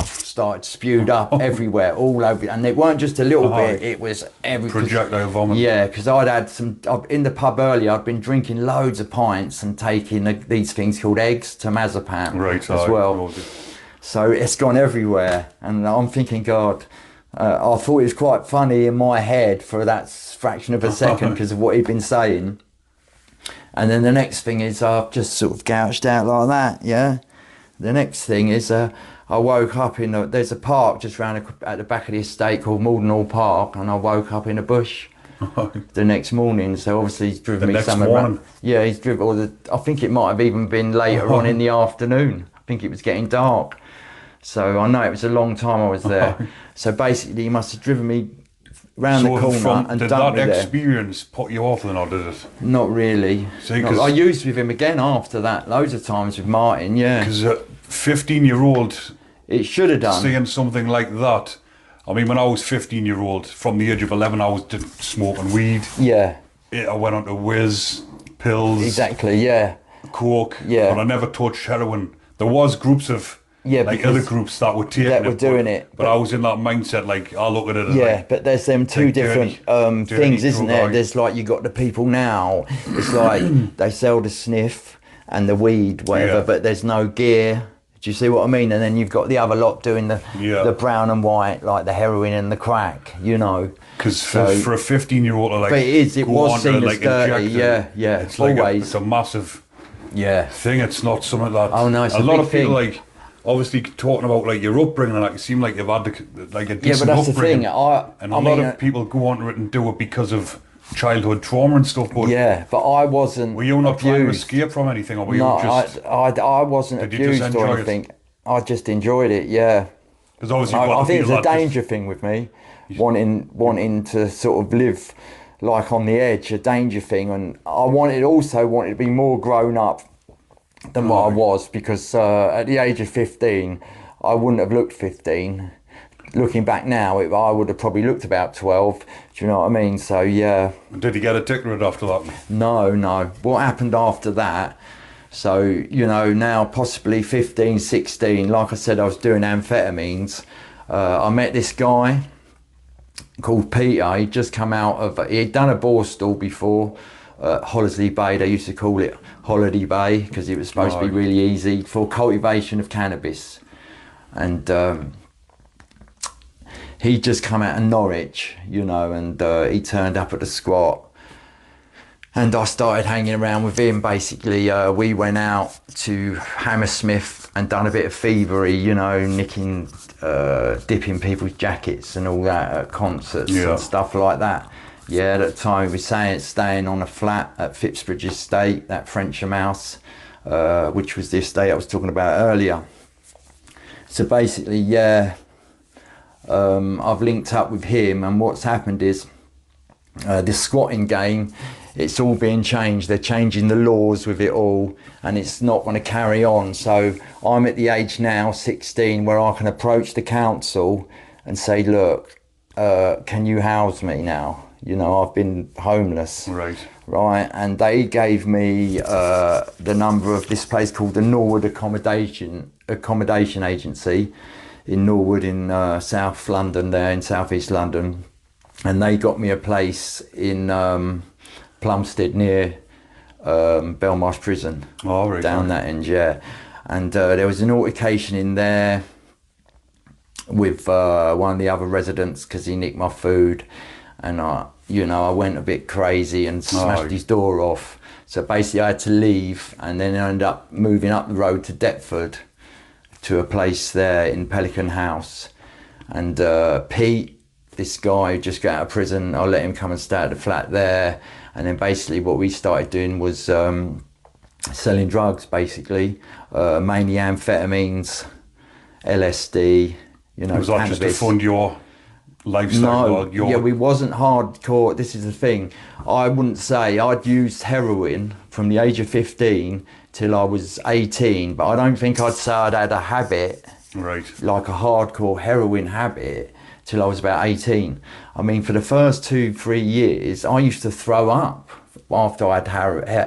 Speaker 2: started spewed up everywhere, all over, and it weren't just a little bit, it was everything.
Speaker 1: Projectile vomit.
Speaker 2: Yeah, because I'd had some, in the pub earlier, I'd been drinking loads of pints and taking these things called eggs, temazepam, as well. So it's gone everywhere, and I'm thinking, God, I thought it was quite funny in my head for that fraction of a second because of what he'd been saying. And then the next thing is I've just sort of gouged out like that, yeah. The next thing is I woke up there's a park just round at the back of the estate called Maldenhall Park, and I woke up in a bush the next morning. So obviously he's driven me some around. Yeah, he's driven, I think it might have even been later on in the afternoon. I think it was getting dark. So I know it was a long time I was there. So basically he must have driven me round the corner and dumped me there.
Speaker 1: Did that experience put you off then, or did it?
Speaker 2: Not really.
Speaker 1: See,
Speaker 2: I used with him again after that, loads of times with Martin, yeah.
Speaker 1: Because a 15-year-old...
Speaker 2: It should have done.
Speaker 1: Saying something like that. I mean, when I was 15-year-old, from the age of 11, I was smoking weed.
Speaker 2: Yeah.
Speaker 1: I went on to whiz, pills.
Speaker 2: Exactly, yeah.
Speaker 1: Coke.
Speaker 2: Yeah.
Speaker 1: But I never touched heroin. There was groups of...
Speaker 2: Yeah,
Speaker 1: like other groups that were taking
Speaker 2: that were doing it.
Speaker 1: But I was in that mindset, like, I'll look at it as
Speaker 2: yeah, but there's them two different things, isn't there? There's like, you got the people now, it's like they sell the sniff and the weed, whatever, but there's no gear. Do you see what I mean? And then you've got the other lot doing the brown and white, like the heroin and the crack, you know.
Speaker 1: Because for a 15-year-old to, like,
Speaker 2: but it was seen as dirty, yeah.
Speaker 1: It's like it's a massive thing. It's not something that...
Speaker 2: Oh no, it's
Speaker 1: a lot
Speaker 2: big
Speaker 1: of people,
Speaker 2: thing.
Speaker 1: like... Obviously, talking about like your upbringing, like it seemed like you've had like a decent upbringing.
Speaker 2: Yeah, but that's the thing.
Speaker 1: And a lot of people go on to it and do it because of childhood trauma and stuff. But
Speaker 2: yeah, but I wasn't.
Speaker 1: Were you not trying to escape from anything, or were you just?
Speaker 2: I wasn't abused or anything. I just enjoyed it. Yeah.
Speaker 1: Because obviously,
Speaker 2: I think it's a danger thing with me, wanting to sort of live like on the edge, a danger thing, and I wanted to be more grown up than what I was, because at the age of 15 I wouldn't have looked 15. Looking back now, I would have probably looked about 12. Do you know what I mean? So yeah.
Speaker 1: Did you get addicted after that?
Speaker 2: No. What happened after that, so you know, now possibly 15, 16, like I said, I was doing amphetamines. I met this guy called Peter. He'd just come out of, he'd done a Borstal before, Hollisley Bay. They used to call it Holiday Bay because it was supposed to be really easy for cultivation of cannabis. And he'd just come out of Norwich, you know, and he turned up at the squat. And I started hanging around with him, basically. We went out to Hammersmith and done a bit of thievery, you know, nicking, dipping people's jackets and all that at concerts and stuff like that. Yeah, at the time we were staying on a flat at Phipsbridge Estate, that Frensham House, which was the estate I was talking about earlier. So basically, I've linked up with him, and what's happened is this squatting game, it's all being changed. They're changing the laws with it all, and it's not going to carry on. So I'm at the age now, 16, where I can approach the council and say, look, can you house me now? You know, I've been homeless. Right, and they gave me the number of this place called the Norwood Accommodation Agency in Norwood in South London, there in South East London, and they got me a place in Plumstead near Belmarsh Prison, down that end, and there was an altercation in there with one of the other residents because he nicked my food, and I went a bit crazy and smashed his door off. So basically I had to leave, and then I ended up moving up the road to Deptford to a place there in Pelican House. And Pete, this guy who just got out of prison, I let him come and stay at the flat there. And then basically what we started doing was selling drugs, basically, mainly amphetamines, LSD, you know,
Speaker 1: was that
Speaker 2: cannabis.
Speaker 1: Just to fund your lifestyle?
Speaker 2: No, we wasn't hardcore. This is the thing. I wouldn't say I'd used heroin from the age of 15 till I was 18, but I don't think I'd say I'd had a habit, like a hardcore heroin habit, till I was about 18. I mean, for the first 2-3 years, I used to throw up after I had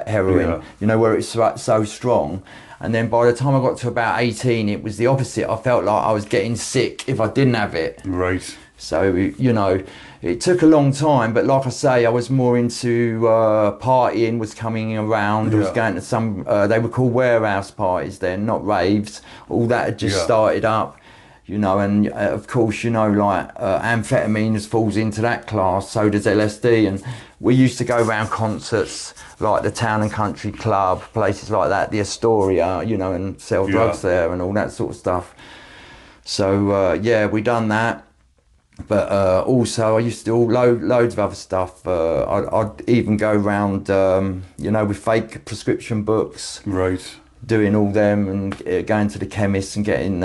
Speaker 2: heroin, you know, where it's so strong. And then by the time I got to about 18, it was the opposite. I felt like I was getting sick if I didn't have it. So, you know, it took a long time, but like I say, I was more into partying, was coming around. I was going to some, they were called warehouse parties then, not raves. All that had just started up, you know, and of course, you know, like amphetamines falls into that class, so does LSD. And we used to go around concerts like the Town and Country Club, places like that, the Astoria, you know, and sell drugs there and all that sort of stuff. So, yeah, we done that. But also I used to do loads of other stuff. I'd even go around, you know, with fake prescription books.
Speaker 1: Right.
Speaker 2: Doing all them and going to the chemist and getting,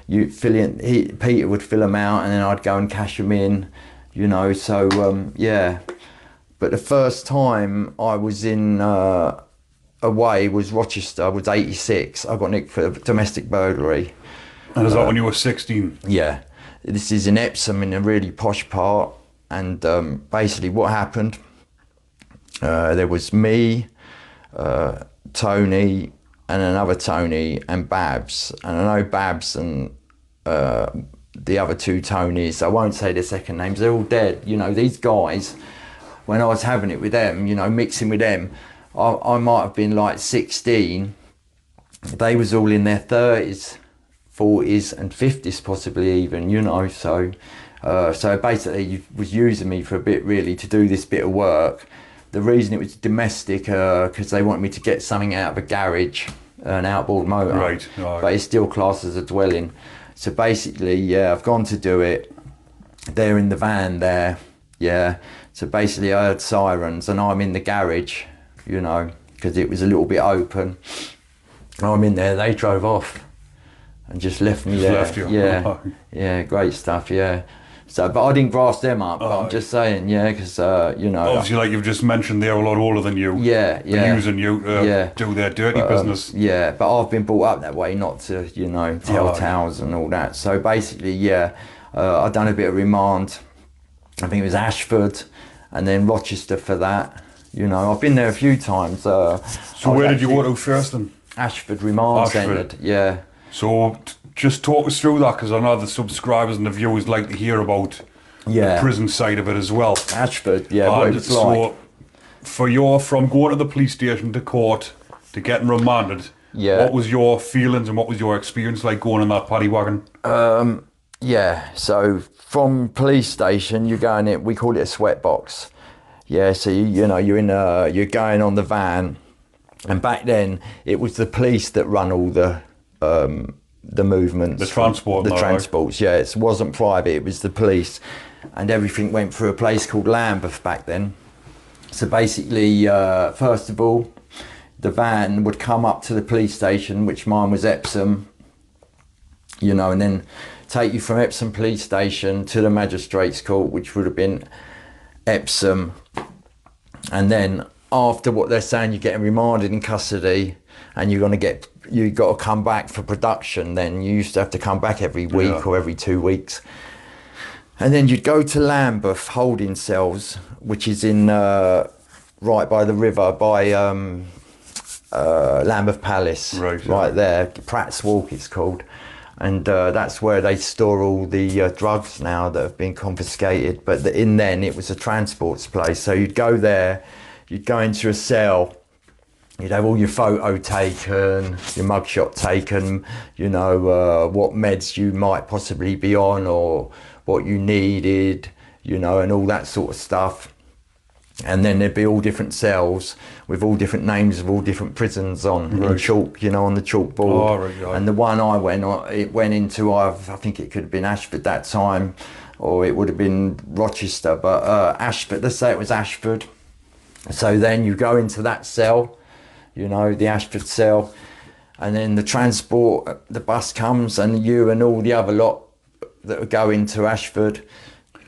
Speaker 2: Peter would fill them out and then I'd go and cash them in, you know, so yeah. But the first time I was in away was Rochester, I was 86. I got nicked for domestic burglary.
Speaker 1: And is that when you were 16?
Speaker 2: Yeah. This is in Epsom, in a really posh part, and basically what happened, there was me, Tony, and another Tony, and Babs. And I know Babs and the other two Tonys, I won't say their second names, they're all dead. You know, these guys, when I was having it with them, you know, mixing with them, I might have been like 16. They was all in their 30s. 40s and 50s possibly even, you know, so basically you was using me for a bit really to do this bit of work. The reason it was domestic, because they wanted me to get something out of a garage, an outboard motor,
Speaker 1: right.
Speaker 2: But it's still classed as a dwelling. So basically, yeah, I've gone to do it. They're in the van there, yeah. So basically I heard sirens and I'm in the garage, you know, because it was a little bit open. I'm in there, they drove off. And just left me there.
Speaker 1: Left you.
Speaker 2: Yeah, yeah, great stuff. Yeah. So, but I didn't grass them up. But I'm just saying, yeah, because you know.
Speaker 1: Obviously, like you've just mentioned, they're a lot older than you.
Speaker 2: Yeah, yeah.
Speaker 1: They're using you to do their dirty business.
Speaker 2: Yeah, but I've been brought up that way, not to, you know, tell tales and all that. So basically, yeah, I've done a bit of remand. I think it was Ashford, and then Rochester for that. You know, I've been there a few times.
Speaker 1: So where did you go to first then?
Speaker 2: Ashford Remand Centre. Yeah.
Speaker 1: So just talk us through that, because I know the subscribers and the viewers like to hear about the prison side of it as well.
Speaker 2: Ashford, yeah, what it's like.
Speaker 1: So from going to the police station to court to getting remanded, what was your feelings and what was your experience like going in that paddy wagon?
Speaker 2: Yeah, so from police station you go in it, we call it a sweat box. Yeah, so you know you're going on the van, and back then it was the police that run all the movements,
Speaker 1: the transports,
Speaker 2: yeah, it wasn't private, it was the police, and everything went through a place called Lambeth back then. So basically, first of all, the van would come up to the police station, which mine was Epsom, you know, and then take you from Epsom police station to the magistrates court, which would have been Epsom, and then after what they're saying, you're getting remanded in custody, and you've got to come back for production. Then you used to have to come back every week or every 2 weeks, and then you'd go to Lambeth holding cells, which is in right by the river, by Lambeth Palace, right there, Pratt's Walk it's called, and that's where they store all the drugs now that have been confiscated. But then it was a transports place, so you'd go there, you'd go into a cell, you'd have all your photo taken, your mugshot taken, you know, what meds you might possibly be on or what you needed, you know, and all that sort of stuff. And then there'd be all different cells with all different names of all different prisons on in chalk, you know, on the chalkboard. And the one I went into, I think it could have been Ashford that time, or it would have been Rochester, but Ashford, let's say it was Ashford. So then you go into that cell, you know, the Ashford cell, and then the bus comes, and you and all the other lot that go into Ashford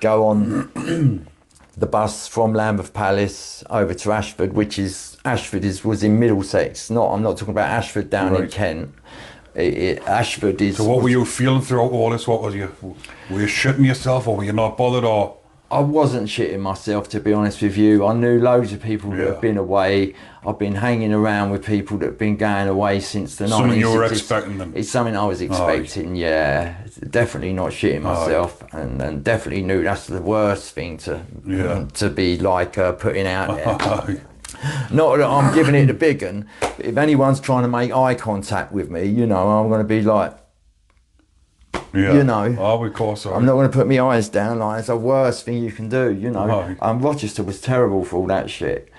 Speaker 2: go on the bus from Lambeth Palace over to Ashford, was in Middlesex. I'm not talking about Ashford down in Kent. Ashford is.
Speaker 1: So what were you feeling throughout all this? What was you? Were you shitting yourself, or were you not bothered, or?
Speaker 2: I wasn't shitting myself, to be honest with you. I knew loads of people that have been away. I've been hanging around with people that have been going away since the 90s.
Speaker 1: Something you were expecting them?
Speaker 2: It's something I was expecting, yeah. Definitely not shitting myself, and definitely knew that's the worst thing to be like putting out there. Not that I'm giving it a big one, but if anyone's trying to make eye contact with me, you know, I'm going to be like, you know,
Speaker 1: of course.
Speaker 2: I'm not going to put my eyes down. Like, it's the worst thing you can do, you know. Rochester was terrible for all that shit.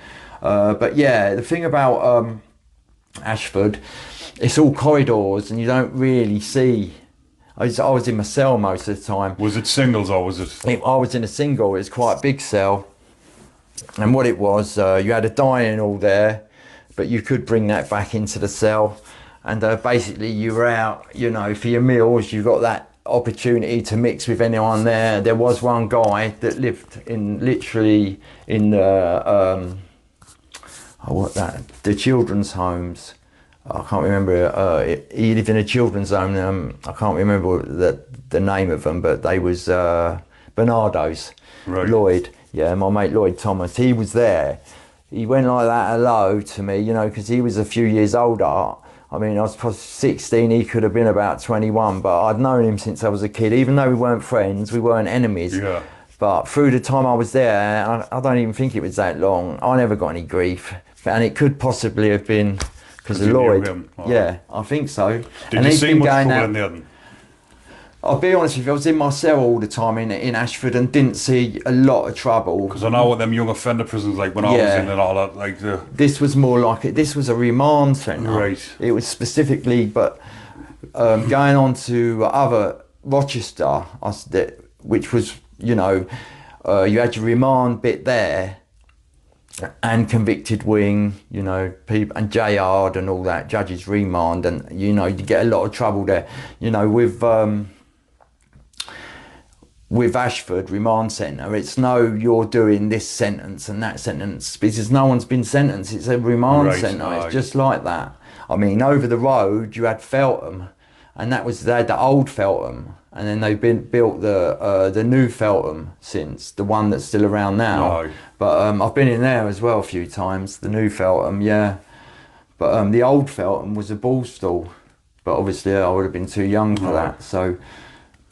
Speaker 2: But yeah, the thing about Ashford, it's all corridors and you don't really see. I was in my cell most of the time.
Speaker 1: Was it singles or was it?
Speaker 2: I was in a single. It was quite a big cell. And what it was, you had a dining hall there, but you could bring that back into the cell. And basically you were out, you know, for your meals. You got that opportunity to mix with anyone there. There was one guy that lived literally in the the children's homes. I can't remember. He lived in a children's home. I can't remember the name of them, but they was Bernardo's.
Speaker 1: Right.
Speaker 2: Lloyd. Yeah, my mate Lloyd Thomas. He was there. He went like that hello to me, you know, because he was a few years older. I mean, I was probably 16, he could have been about 21, but I'd known him since I was a kid. Even though we weren't friends, we weren't enemies.
Speaker 1: Yeah.
Speaker 2: But through the time I was there, I don't even think it was that long, I never got any grief. And it could possibly have been because of Lloyd. Yeah, I think so.
Speaker 1: Did you see much trouble in there then?
Speaker 2: I'll be honest with you, I was in my cell all the time in Ashford and didn't see a lot of trouble.
Speaker 1: Because I know what them young offender prisons like when I was in and all that. Like
Speaker 2: this was more like this was a remand centre.
Speaker 1: Right.
Speaker 2: It was specifically, but going on to other Rochester, which was, you know, you had your remand bit there and convicted wing, you know, people and J-Yard and all that, judges remand, and you know, you get a lot of trouble there, you know, with Ashford Remand Centre. It's no, you're doing this sentence and that sentence, because no one's been sentenced. It's a remand centre. It's just like that. I mean, over the road you had Feltham, and they had the old Feltham, and then they've built the new Feltham since, the one that's still around now. But I've been in there as well a few times, the new Feltham, yeah. But the old Feltham was a ball stall, but obviously I would have been too young for that. So.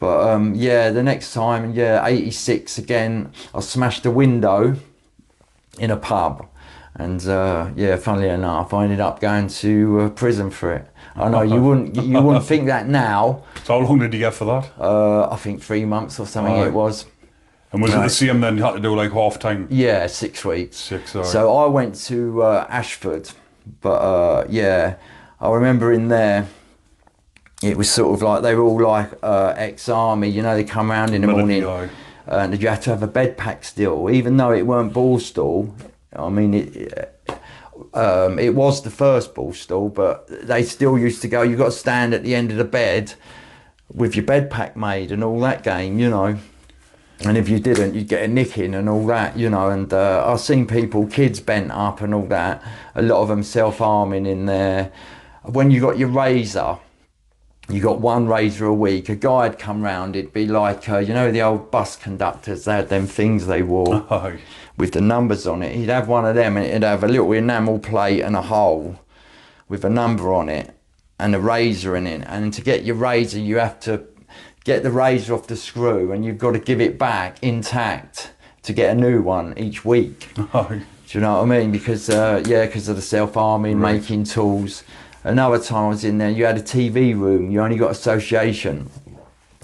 Speaker 2: But yeah, the next time, 86 again, I smashed a window in a pub. And yeah, funnily enough, I ended up going to prison for it. I know you wouldn't think that now.
Speaker 1: So how long did you get for that?
Speaker 2: I think 3 months or something it was.
Speaker 1: And was it the same then? You had to do like half time?
Speaker 2: Yeah, 6 weeks.
Speaker 1: So
Speaker 2: I went to Ashford, but yeah, I remember in there, it was sort of like, they were all like ex-army, you know, they come around in the morning and you had to have a bed pack still, even though it weren't ball stall. I mean, it was the first ball stall, but they still used to go, you've got to stand at the end of the bed with your bed pack made and all that game, you know. And if you didn't, you'd get a nicking and all that, you know. And I've seen people, kids bent up and all that, a lot of them self-harming in there. When you got your razor, you got one razor a week. A guy'd come round, it'd be like, you know, the old bus conductors, they had them things they wore with the numbers on it. He'd have one of them and it'd have a little enamel plate and a hole with a number on it and a razor in it. And to get your razor, you have to get the razor off the screw and you've got to give it back intact to get a new one each week. Do you know what I mean? Because, yeah, because of the self-harming, making tools. Another time I was in there, you had a TV room, you only got association.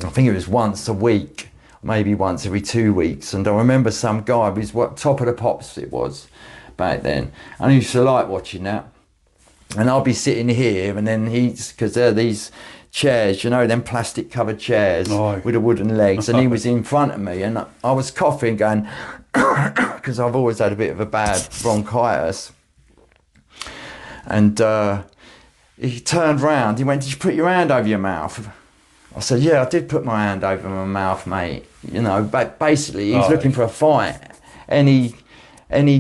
Speaker 2: I think it was once a week, maybe once every 2 weeks. And I remember some guy, it was what Top of the Pops it was back then. And I used to like watching that. And I'll be sitting here and then because there are these chairs, you know, them plastic covered chairs with the wooden legs. And he was in front of me and I was coughing going, because I've always had a bit of a bad bronchitis. And he turned round, he went, "Did you put your hand over your mouth?" I said, "Yeah, I did put my hand over my mouth, mate." You know, but basically he's looking for a fight. Any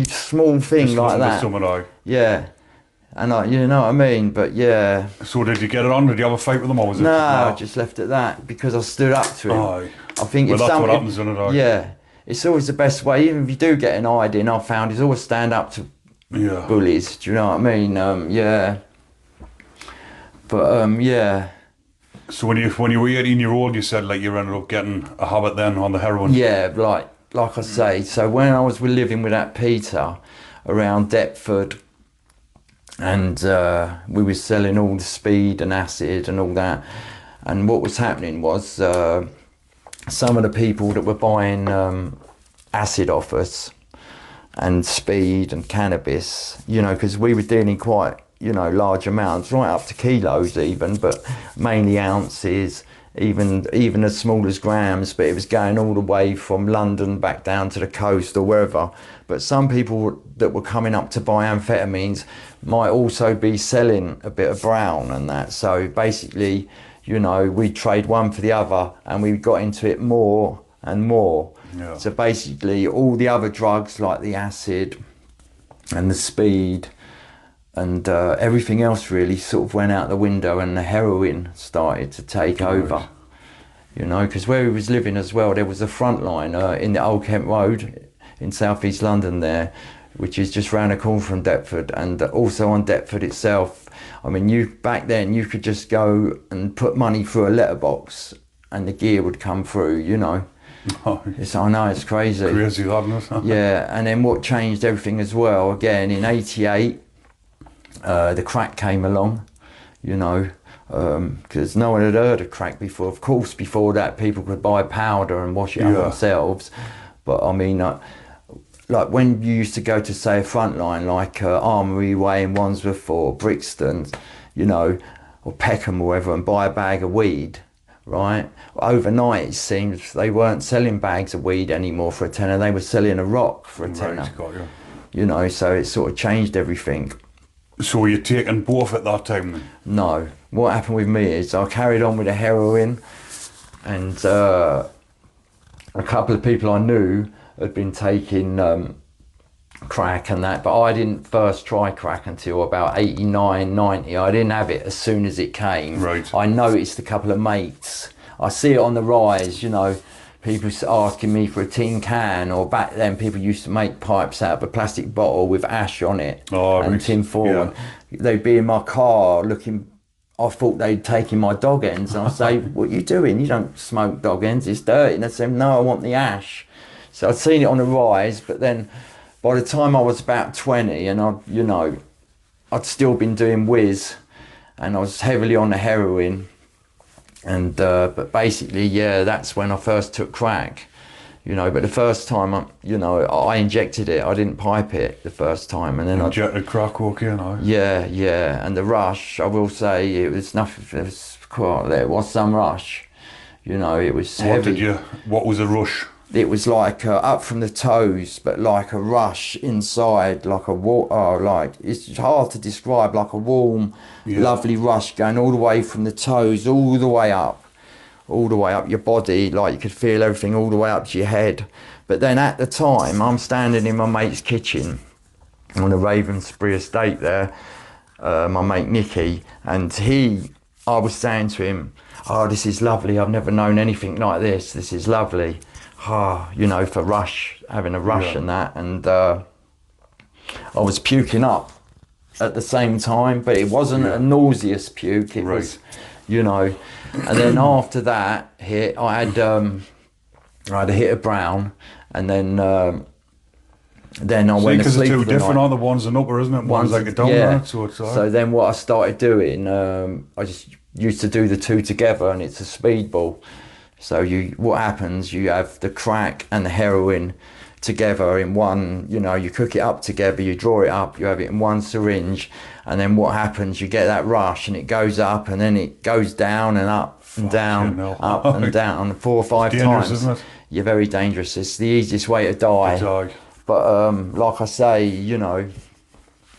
Speaker 2: small thing just like that. Yeah. And you know what I mean? But yeah.
Speaker 1: So did you get it on? Did you have a fight with them or was it?
Speaker 2: No, I just left it at that because I stood up to him. I think
Speaker 1: that's what happens, isn't it?
Speaker 2: Yeah. it's always the best way. Even if you do get an iodine, I've found is always stand up to bullies. Do you know what I mean? Yeah. But yeah.
Speaker 1: So when you were 18-year-old, you said like you ended up getting a habit then on the heroin.
Speaker 2: Yeah, like I say. So when I was living with that Peter around Deptford, and we were selling all the speed and acid and all that, and what was happening was some of the people that were buying acid off us and speed and cannabis, you know, because we were dealing quite, you know, large amounts, right up to kilos even, but mainly ounces, even as small as grams, but it was going all the way from London back down to the coast or wherever. But some people that were coming up to buy amphetamines might also be selling a bit of brown and that. So basically, you know, we trade one for the other, and we got into it more and more.
Speaker 1: Yeah.
Speaker 2: So basically all the other drugs like the acid and the speed and everything else really sort of went out the window, and the heroin started to take over. You know, because where we was living as well, there was a front line in the Old Kent Road in southeast London there, which is just round the corner from Deptford, and also on Deptford itself. I mean, back then you could just go and put money through a letterbox and the gear would come through, you know. I know, it's crazy.
Speaker 1: Crazy, isn't it?
Speaker 2: Yeah, and then what changed everything as well, again, in 88, the crack came along, you know, because no one had heard of crack before. Of course, before that, people could buy powder and wash it up themselves. But I mean, like when you used to go to, say, a front line like Armoury Way in Wandsworth or Brixton, you know, or Peckham or whatever, and buy a bag of weed, right? Overnight, it seems they weren't selling bags of weed anymore for a tenner. They were selling a rock for a tenner.
Speaker 1: Right, got you.
Speaker 2: You know, so it sort of changed everything.
Speaker 1: So were you taking both at that time then?
Speaker 2: No. What happened with me is I carried on with the heroin, and a couple of people I knew had been taking crack and that, but I didn't first try crack until about 89, 90. I didn't have it as soon as it came.
Speaker 1: Right.
Speaker 2: I noticed a couple of mates. I see it on the rise, you know, people asking me for a tin can, or back then people used to make pipes out of a plastic bottle with ash on it and tin foil. Yeah. They'd be in my car looking, I thought they'd taken my dog ends, and I'd say, what are you doing? You don't smoke dog ends, it's dirty. And they'd say, no, I want the ash. So I'd seen it on the rise, but then by the time I was about 20, and I'd still been doing whiz, and I was heavily on the heroin. And but basically, yeah, that's when I first took crack, you know. But the first time, I injected it. I didn't pipe it the first time, and then
Speaker 1: injected crack cocaine,
Speaker 2: Yeah. And the rush, I will say, it was nothing. It was quite. There was some rush, you know. It was heavy.
Speaker 1: What was a rush?
Speaker 2: It was like up from the toes, but like a rush inside, like it's hard to describe, like a warm, lovely rush going all the way from the toes, all the way up your body, like you could feel everything all the way up to your head. But then at the time, I'm standing in my mate's kitchen on the Ravensbury estate there, my mate Nicky, and I was saying to him, oh, this is lovely, I've never known anything like this is lovely. You know, for having a rush and that, and I was puking up at the same time, but it wasn't a nauseous puke, it was, you know. And then after that hit, I had a hit of brown, and then I went to sleep.
Speaker 1: Because two different are the ones and upper, isn't it? One's like a donut, so it's
Speaker 2: So then what I started doing, I just used to do the two together, and it's a speedball. So what happens, you have the crack and the heroin together in one, you know, you cook it up together, you draw it up, you have it in one syringe, and then what happens, you get that rush and it goes up, and then it goes down and up and down, up and down 4 or 5 times.
Speaker 1: Isn't it?
Speaker 2: You're very dangerous. It's the easiest way to die. But like I say, you know,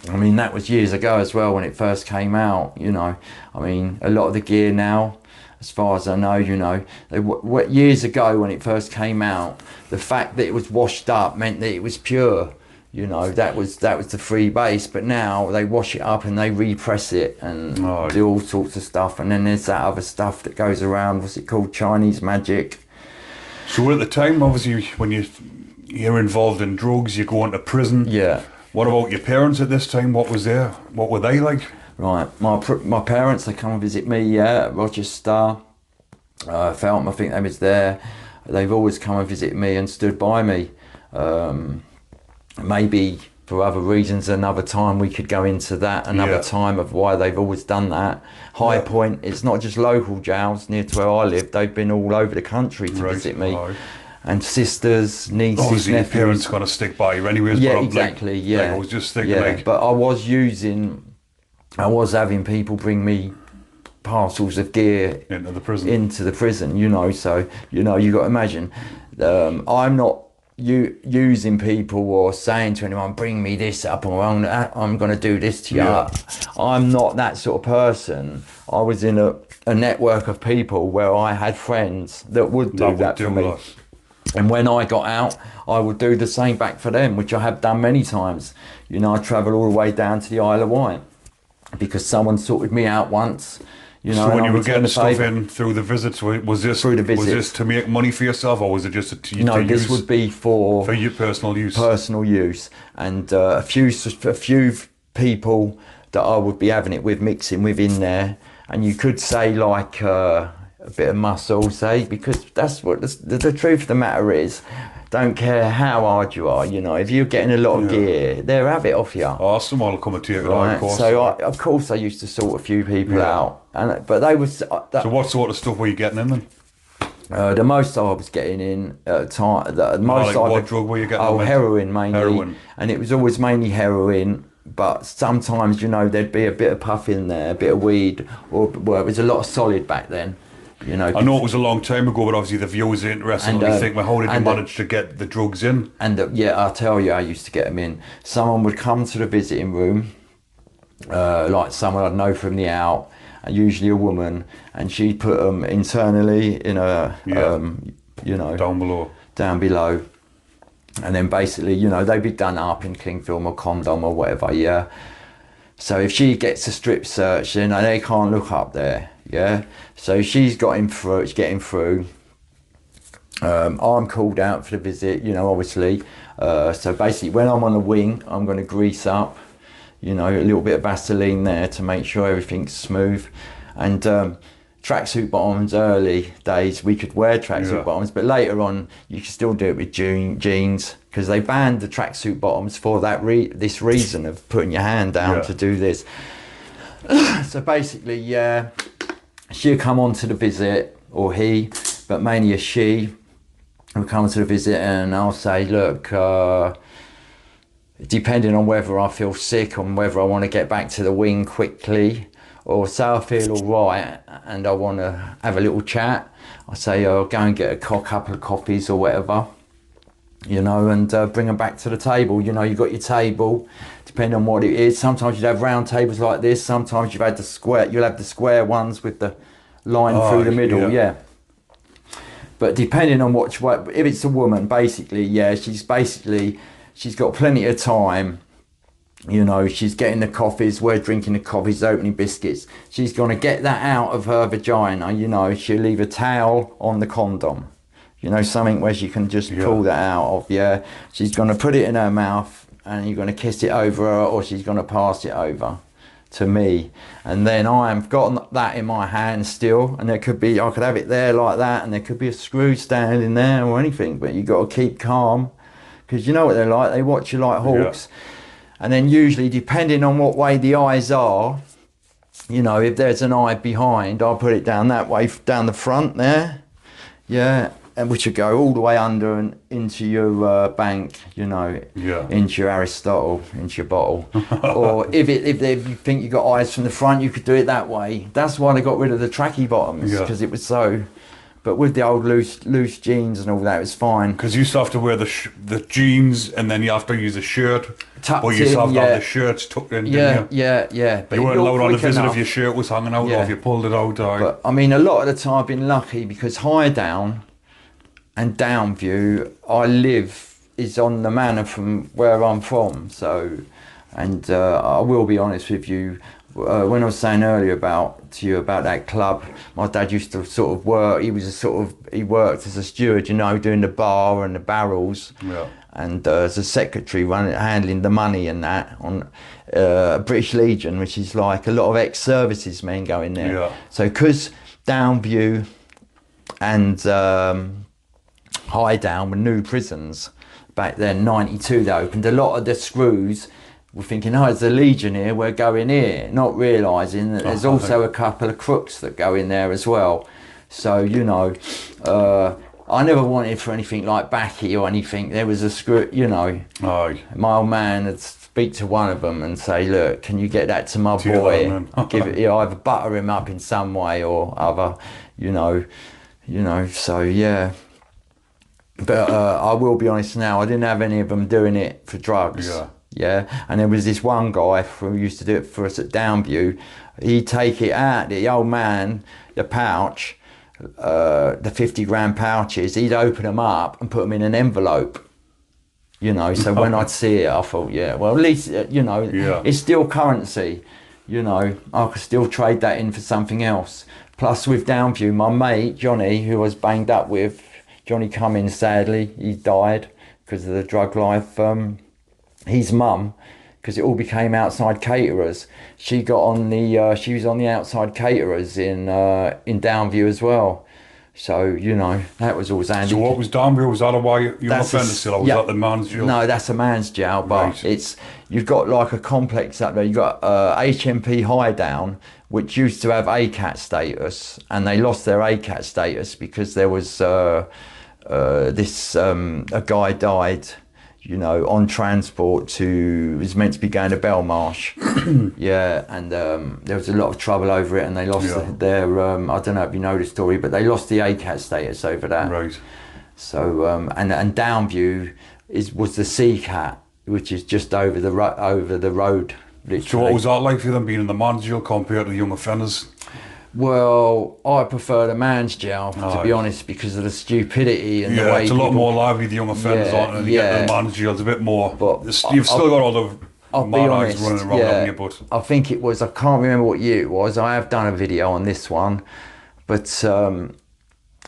Speaker 2: I mean, that was years ago as well when it first came out, you know. I mean, a lot of the gear now, as far as I know, you know, years ago when it first came out, the fact that it was washed up meant that it was pure. You know, that was the free base. But now they wash it up and they repress it and do all sorts of stuff. And then there's that other stuff that goes around. What's it called? Chinese magic.
Speaker 1: So at the time, obviously, when you you're involved in drugs, you're going to prison.
Speaker 2: Yeah.
Speaker 1: What about your parents at this time? What were they like?
Speaker 2: Right, my parents, they come and visit me, yeah, at Rochester, Feltham, I think they was there. They've always come and visit me and stood by me. Maybe for other reasons, another time we could go into that, another time of why they've always done that. High Point, it's not just local jails near to where I live, they've been all over the country to visit me. Right. And sisters, nieces,
Speaker 1: obviously
Speaker 2: nephews.
Speaker 1: Your parents got to stick by you anyways.
Speaker 2: Yeah,
Speaker 1: but
Speaker 2: exactly,
Speaker 1: like,
Speaker 2: yeah.
Speaker 1: Like I was just thinking like...
Speaker 2: But I was having people bring me parcels of gear
Speaker 1: into the prison,
Speaker 2: you know, so, you know, you got to imagine, I'm not using people or saying to anyone, bring me this up, or I'm going to do this to you. Yeah. I'm not that sort of person. I was in a network of people where I had friends that would do that for me. And when I got out, I would do the same back for them, which I have done many times. You know, I travelled all the way down to the Isle of Wight because someone sorted me out once. You know,
Speaker 1: so when you were getting stuff in through the visits, was this to make money for yourself, or was it just to
Speaker 2: no, this would be for
Speaker 1: your personal use.
Speaker 2: Personal use, and a few people that I would be having it with, mixing with in there, and you could say like a bit of muscle, say, because that's what the truth of the matter is. Don't care how hard you are, you know, if you're getting a lot of gear, they'll have it off you.
Speaker 1: Oh, someone will come and take it out, of course.
Speaker 2: So, of course, I used to sort a few people out. But they was...
Speaker 1: so what sort of stuff were you getting in then?
Speaker 2: The most I was getting in at time...
Speaker 1: what drug were you getting in?
Speaker 2: Oh, heroin mainly. Heroin. And it was always mainly heroin. But sometimes, you know, there'd be a bit of puff in there, a bit of weed. Well, it was a lot of solid back then. You know,
Speaker 1: I know it was a long time ago, but obviously the viewers are interested. And they think, well, how did you manage to get the drugs in?
Speaker 2: And yeah, I'll tell you, I used to get them in. Someone would come to the visiting room, like someone I'd know from the out, and usually a woman, and she'd put them internally in a, you know, down below. And then basically, you know, they'd be done up in cling film or condom or whatever, yeah. So if she gets a strip search, then they can't look up there. Yeah, so she's getting through. I'm called out for the visit, you know, obviously. So basically, when I'm on the wing, I'm going to grease up, you know, a little bit of Vaseline there to make sure everything's smooth. And tracksuit bottoms, early days, we could wear tracksuit bottoms, but later on, you could still do it with jeans, because they banned the tracksuit bottoms for that this reason of putting your hand down to do this. So basically, she'll come on to the visit, or he, but mainly a she, will come to the visit, and I'll say, look, depending on whether I feel sick or whether I want to get back to the wing quickly, or say I feel all right and I want to have a little chat, I say, go and get a couple of coffees or whatever, you know, and bring them back to the table. You know, you've got your table, depending on what it is. Sometimes you'd have round tables like this. Sometimes you'll have the square ones with the line through the middle, But depending on if it's a woman, basically, she's got plenty of time. You know, she's getting the coffees, we're drinking the coffees, opening biscuits. She's going to get that out of her vagina, you know, she'll leave a towel on the condom. You know, something where she can just pull that out of, She's going to put it in her mouth and you're going to kiss it over her, or she's going to pass it over to me. And then I've got that in my hand still, and I could have it there like that, and there could be a screw stand in there or anything, but you got to keep calm, because you know what they're like, they watch you like hawks. And then usually, depending on what way the eyes are, you know, if there's an eye behind, I'll put it down that way, down the front there, and which will go all the way under and into your bank, you know, into your Aristotle, into your bottle. Or if you think you got eyes from the front, you could do it that way. That's why they got rid of the tracky bottoms, because it was so. But with the old loose jeans and all that, it was fine.
Speaker 1: Because you used to have to wear the jeans, and then you have to use a shirt.
Speaker 2: Tucked
Speaker 1: or you used to have to have the shirts tucked in, didn't you?
Speaker 2: But
Speaker 1: you weren't allowed on a visit if your shirt was hanging out, or if you pulled it out.
Speaker 2: But I mean, a lot of the time I've been lucky, because high down and Downview, I live is on the manor from where I'm from. So, and I will be honest with you, when I was saying earlier to you about that club, my dad used to sort of work. He worked as a steward, you know, doing the bar and the barrels,
Speaker 1: Yeah.
Speaker 2: and as a secretary, handling the money and that on British Legion, which is like a lot of ex-services men go in there.
Speaker 1: Yeah.
Speaker 2: So because Downview and High Down were new prisons back then, 92 they opened, a lot of the screws were thinking, oh, there's a Legion here, we're going here, not realising that there's also a couple of crooks that go in there as well. So, you know, I never wanted for anything like Backy or anything. There was a screw, you know.
Speaker 1: Aye.
Speaker 2: My old man would speak to one of them and say, look, can you get that to my boy? Give it, either butter him up in some way or other, you know, so yeah. But I will be honest now, I didn't have any of them doing it for drugs.
Speaker 1: Yeah.
Speaker 2: Yeah, and there was this one guy who used to do it for us at Downview. He'd take it out, the old man, the pouch, the 50 gram pouches, he'd open them up and put them in an envelope. You know, so when I'd see it, I thought, yeah, well, at least, you know, it's still currency. You know, I could still trade that in for something else. Plus with Downview, my mate, Johnny, who I was banged up with, Johnny Cummins, sadly, he died because of the drug life. His mum, because it all became outside caterers, she got on the she was on the outside caterers in Downview as well. So, you know, that was always handy.
Speaker 1: So what was Downview? Was that a why you were offender still, or was that the man's jail?
Speaker 2: No, that's a man's jail, but
Speaker 1: right.
Speaker 2: You've got like a complex up there. You've got HMP High Down, which used to have ACAT status, and they lost their ACAT status because there was a guy died, you know, on transport was meant to be going to Belmarsh. Yeah, and there was a lot of trouble over it, and they lost their, I don't know if you know the story, but they lost the ACAT status over that.
Speaker 1: Right.
Speaker 2: So, and Downview was the CCAT, which is just over the road, literally.
Speaker 1: So what was that like for them being in the man's jail compared to the young offenders?
Speaker 2: Well, I prefer the man's jail, to be honest, because of the stupidity and the way
Speaker 1: it's a lot more lively, the young offenders aren't, and you get the man's jail, it's a bit more, but you've still got all the mad eyes running around, haven't you? But
Speaker 2: I think it was, I can't remember what year it was, I have done a video on this one, but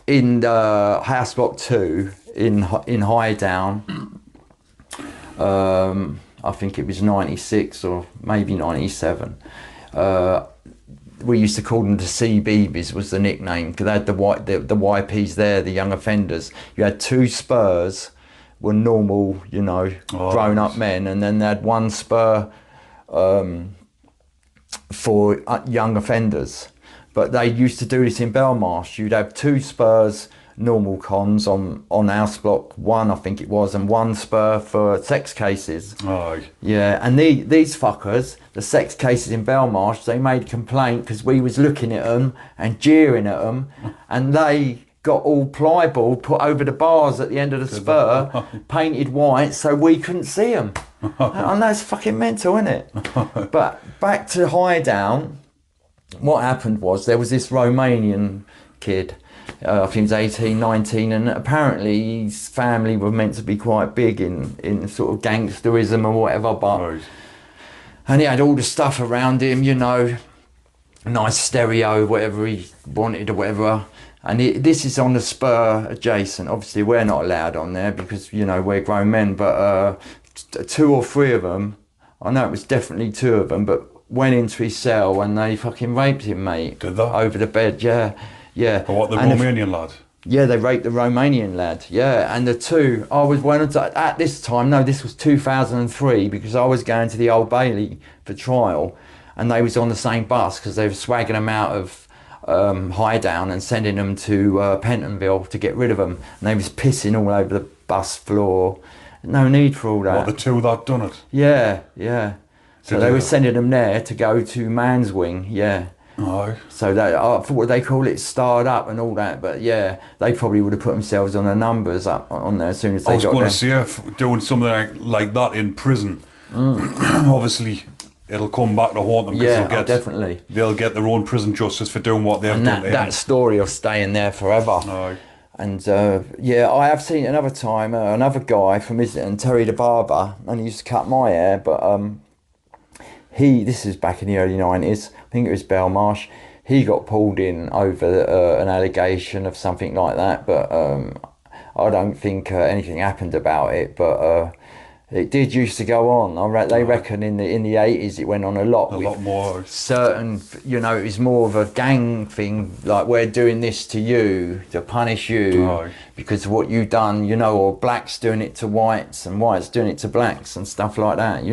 Speaker 2: in the House Block 2 in High Down, I think it was 96 or maybe 97, we used to call them the CBeebies was the nickname, because they had the YPs there, the young offenders. You had 2 spurs, were normal, you know, grown-up men, and then they had 1 spur for young offenders. But they used to do this in Belmarsh. You'd have 2 spurs, normal cons on House Block 1, I think it was, and 1 spur for sex cases. Yeah, and these fuckers, the sex cases in Belmarsh, they made a complaint because we was looking at them and jeering at them, and they got all plyboard put over the bars at the end of the spur, painted white so we couldn't see them. And that's fucking mental, isn't it? But back to High Down, what happened was there was this Romanian kid, I think he was 18, 19, and apparently his family were meant to be quite big in sort of gangsterism or whatever, but and he had all the stuff around him, you know, nice stereo, whatever he wanted or whatever, and this is on the spur adjacent. Obviously we're not allowed on there because, you know, we're grown men, but 2 or 3 of them, I know it was definitely 2 of them, but went into his cell and they fucking raped him, mate.
Speaker 1: Did they?
Speaker 2: Over the bed, yeah.
Speaker 1: But what, the Romanian lad?
Speaker 2: Yeah, they raped the Romanian lad, yeah. And the 2, at this time, no, this was 2003, because I was going to the Old Bailey for trial, and they was on the same bus because they were swagging them out of High Down and sending them to Pentonville to get rid of them. And they was pissing all over the bus floor. No need for all that.
Speaker 1: What, the 2 that done it?
Speaker 2: Yeah, yeah. So they were sending them there to go to Man's Wing, yeah. So that, I thought they call it starred up and all that, but yeah, they probably would have put themselves on the numbers up on there as soon as they got there.
Speaker 1: I was going to say, doing something like that in prison, obviously it'll come back to haunt them.
Speaker 2: Yeah, definitely.
Speaker 1: They'll get their own prison justice for doing what they've done.
Speaker 2: That story of staying there forever. And yeah, I have seen another time, another guy from Islington, Terry the Barber, and he used to cut my hair, but This is back in the early 90s. I think it was Belmarsh. He got pulled in over an allegation of something like that, but I don't think anything happened about it. But it did used to go on. They reckon in the 80s it went on a lot.
Speaker 1: A lot more.
Speaker 2: Certain, it was more of a gang thing, like we're doing this to you, to punish you, because of what you've done, or blacks doing it to whites and whites doing it to blacks and stuff like that,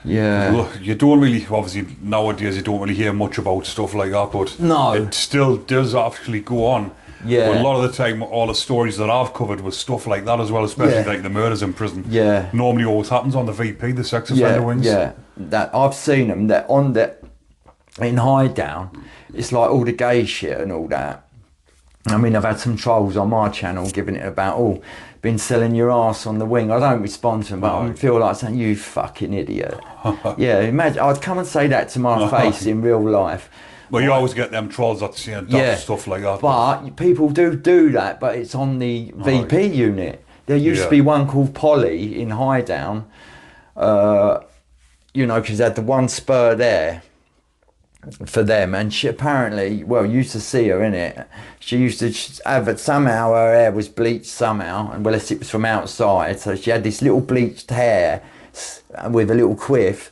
Speaker 2: Yeah.
Speaker 1: Look, you don't really, obviously nowadays you don't really hear much about stuff like that, but
Speaker 2: No.
Speaker 1: it still does actually go on.
Speaker 2: Yeah.
Speaker 1: But a lot of the time, all the stories that I've covered was stuff like that as well, especially like the murders in prison.
Speaker 2: Yeah.
Speaker 1: Normally always happens on the VP, the sex offender wings.
Speaker 2: Yeah, that I've seen them. That in Highdown, it's like all the gay shit and all that. I mean, I've had some trolls on my channel giving it about, been selling your ass on the wing. I don't respond to them, but I feel like saying, you fucking idiot. Yeah, imagine, I'd come and say that to my face in real life.
Speaker 1: Well, you always get them trolls that say stuff like that.
Speaker 2: But people do that, but it's on the VP unit. There used to be one called Polly in Highdown, because they had the one spur there for them, and she apparently, used to see her in it. She used to have it, somehow her hair was bleached somehow, and unless it was from outside, so she had this little bleached hair with a little quiff.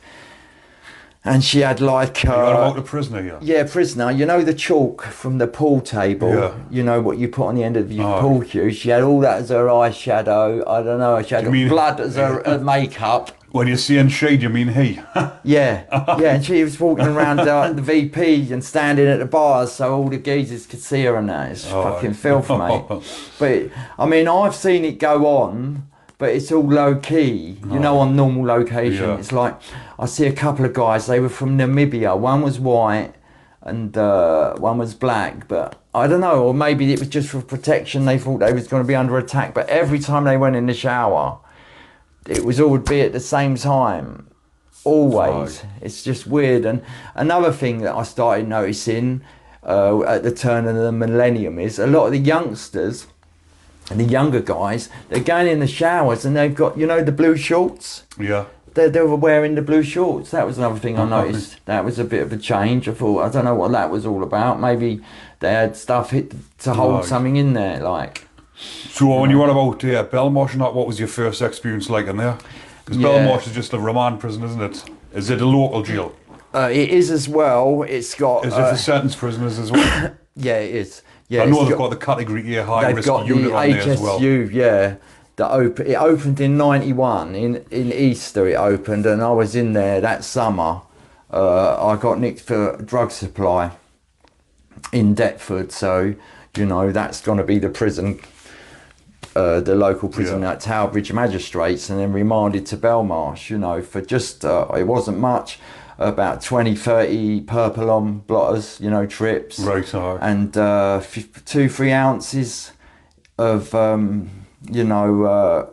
Speaker 2: And she had like...
Speaker 1: you got about the prisoner, yeah?
Speaker 2: Yeah, prisoner. The chalk from the pool table?
Speaker 1: Yeah.
Speaker 2: What you put on the end of your pool cue? She had all that as her eyeshadow. I don't know. She had blood as her makeup.
Speaker 1: When you're saying she, do you mean he?
Speaker 2: Yeah. And she was walking around the VP and standing at the bars so all the geezers could see her and that. It's fucking filth, mate. But, I mean, I've seen it go on, but it's all low key, on normal location. Yeah. It's like, I see a couple of guys, they were from Namibia. One was white and one was black, but I don't know, or maybe it was just for protection. They thought they was going to be under attack, but every time they went in the shower, it would be at the same time, always. It's just weird. And another thing that I started noticing at the turn of the millennium is a lot of the youngsters, and the younger guys, they're going in the showers and they've got, the blue shorts.
Speaker 1: Yeah.
Speaker 2: They were wearing the blue shorts. That was another thing I noticed. That was a bit of a change. I thought, I don't know what that was all about. Maybe they had stuff to hold something in there, like.
Speaker 1: So when you were about Belmarsh and that, what was your first experience like in there? Because Belmarsh is just a remand prison, isn't it? Is it a local jail?
Speaker 2: It is as well. It's got...
Speaker 1: Is it for sentence prisoners as well?
Speaker 2: Yeah, it is. Yeah,
Speaker 1: I know they've got the category A high risk unit on there as well.
Speaker 2: They've got the HSU, it opened in 91, in Easter it opened, and I was in there that summer. I got nicked for drug supply in Deptford, so, that's going to be the prison, the local prison at Tower Bridge Magistrates, and then remanded to Belmarsh, for just, it wasn't much, about 20, 30 purple on blotters, trips.
Speaker 1: Right,
Speaker 2: and 2-3 ounces of,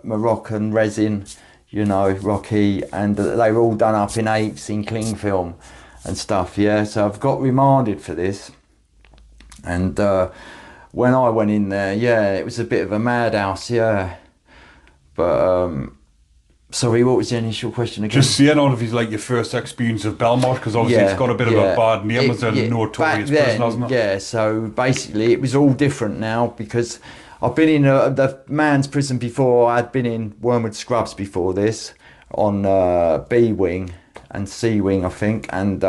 Speaker 2: Moroccan resin, Rocky, and they were all done up in apes in cling film and stuff, so I've got remanded for this. And when I went in there, it was a bit of a madhouse, but sorry, what was the initial question again?
Speaker 1: Just saying, all of his your first experience of Belmarsh, because obviously it's got a bit of a bad name as a notorious prison, hasn't it?
Speaker 2: Yeah, so basically it was all different now, because I've been in the man's prison before. I'd been in Wormwood Scrubs before this, on B wing and C wing, I think, and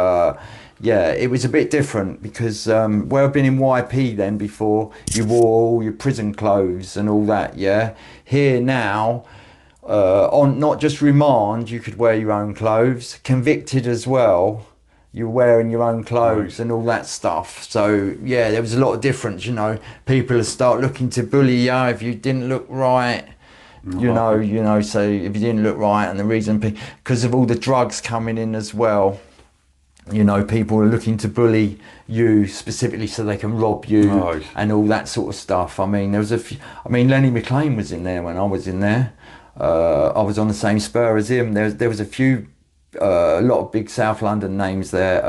Speaker 2: it was a bit different because where I've been in YP then before, you wore all your prison clothes and all that. Here now, on not just remand, you could wear your own clothes. Convicted as well, you're wearing your own clothes and all that stuff. So there was a lot of difference. People will start looking to bully you if you didn't look right. So if you didn't look right, and the reason because of all the drugs coming in as well. People are looking to bully you specifically so they can rob you and all that sort of stuff. I mean, there was Lenny McLean was in there when I was in there. I was on the same spur as him. There was a lot of big South London names there.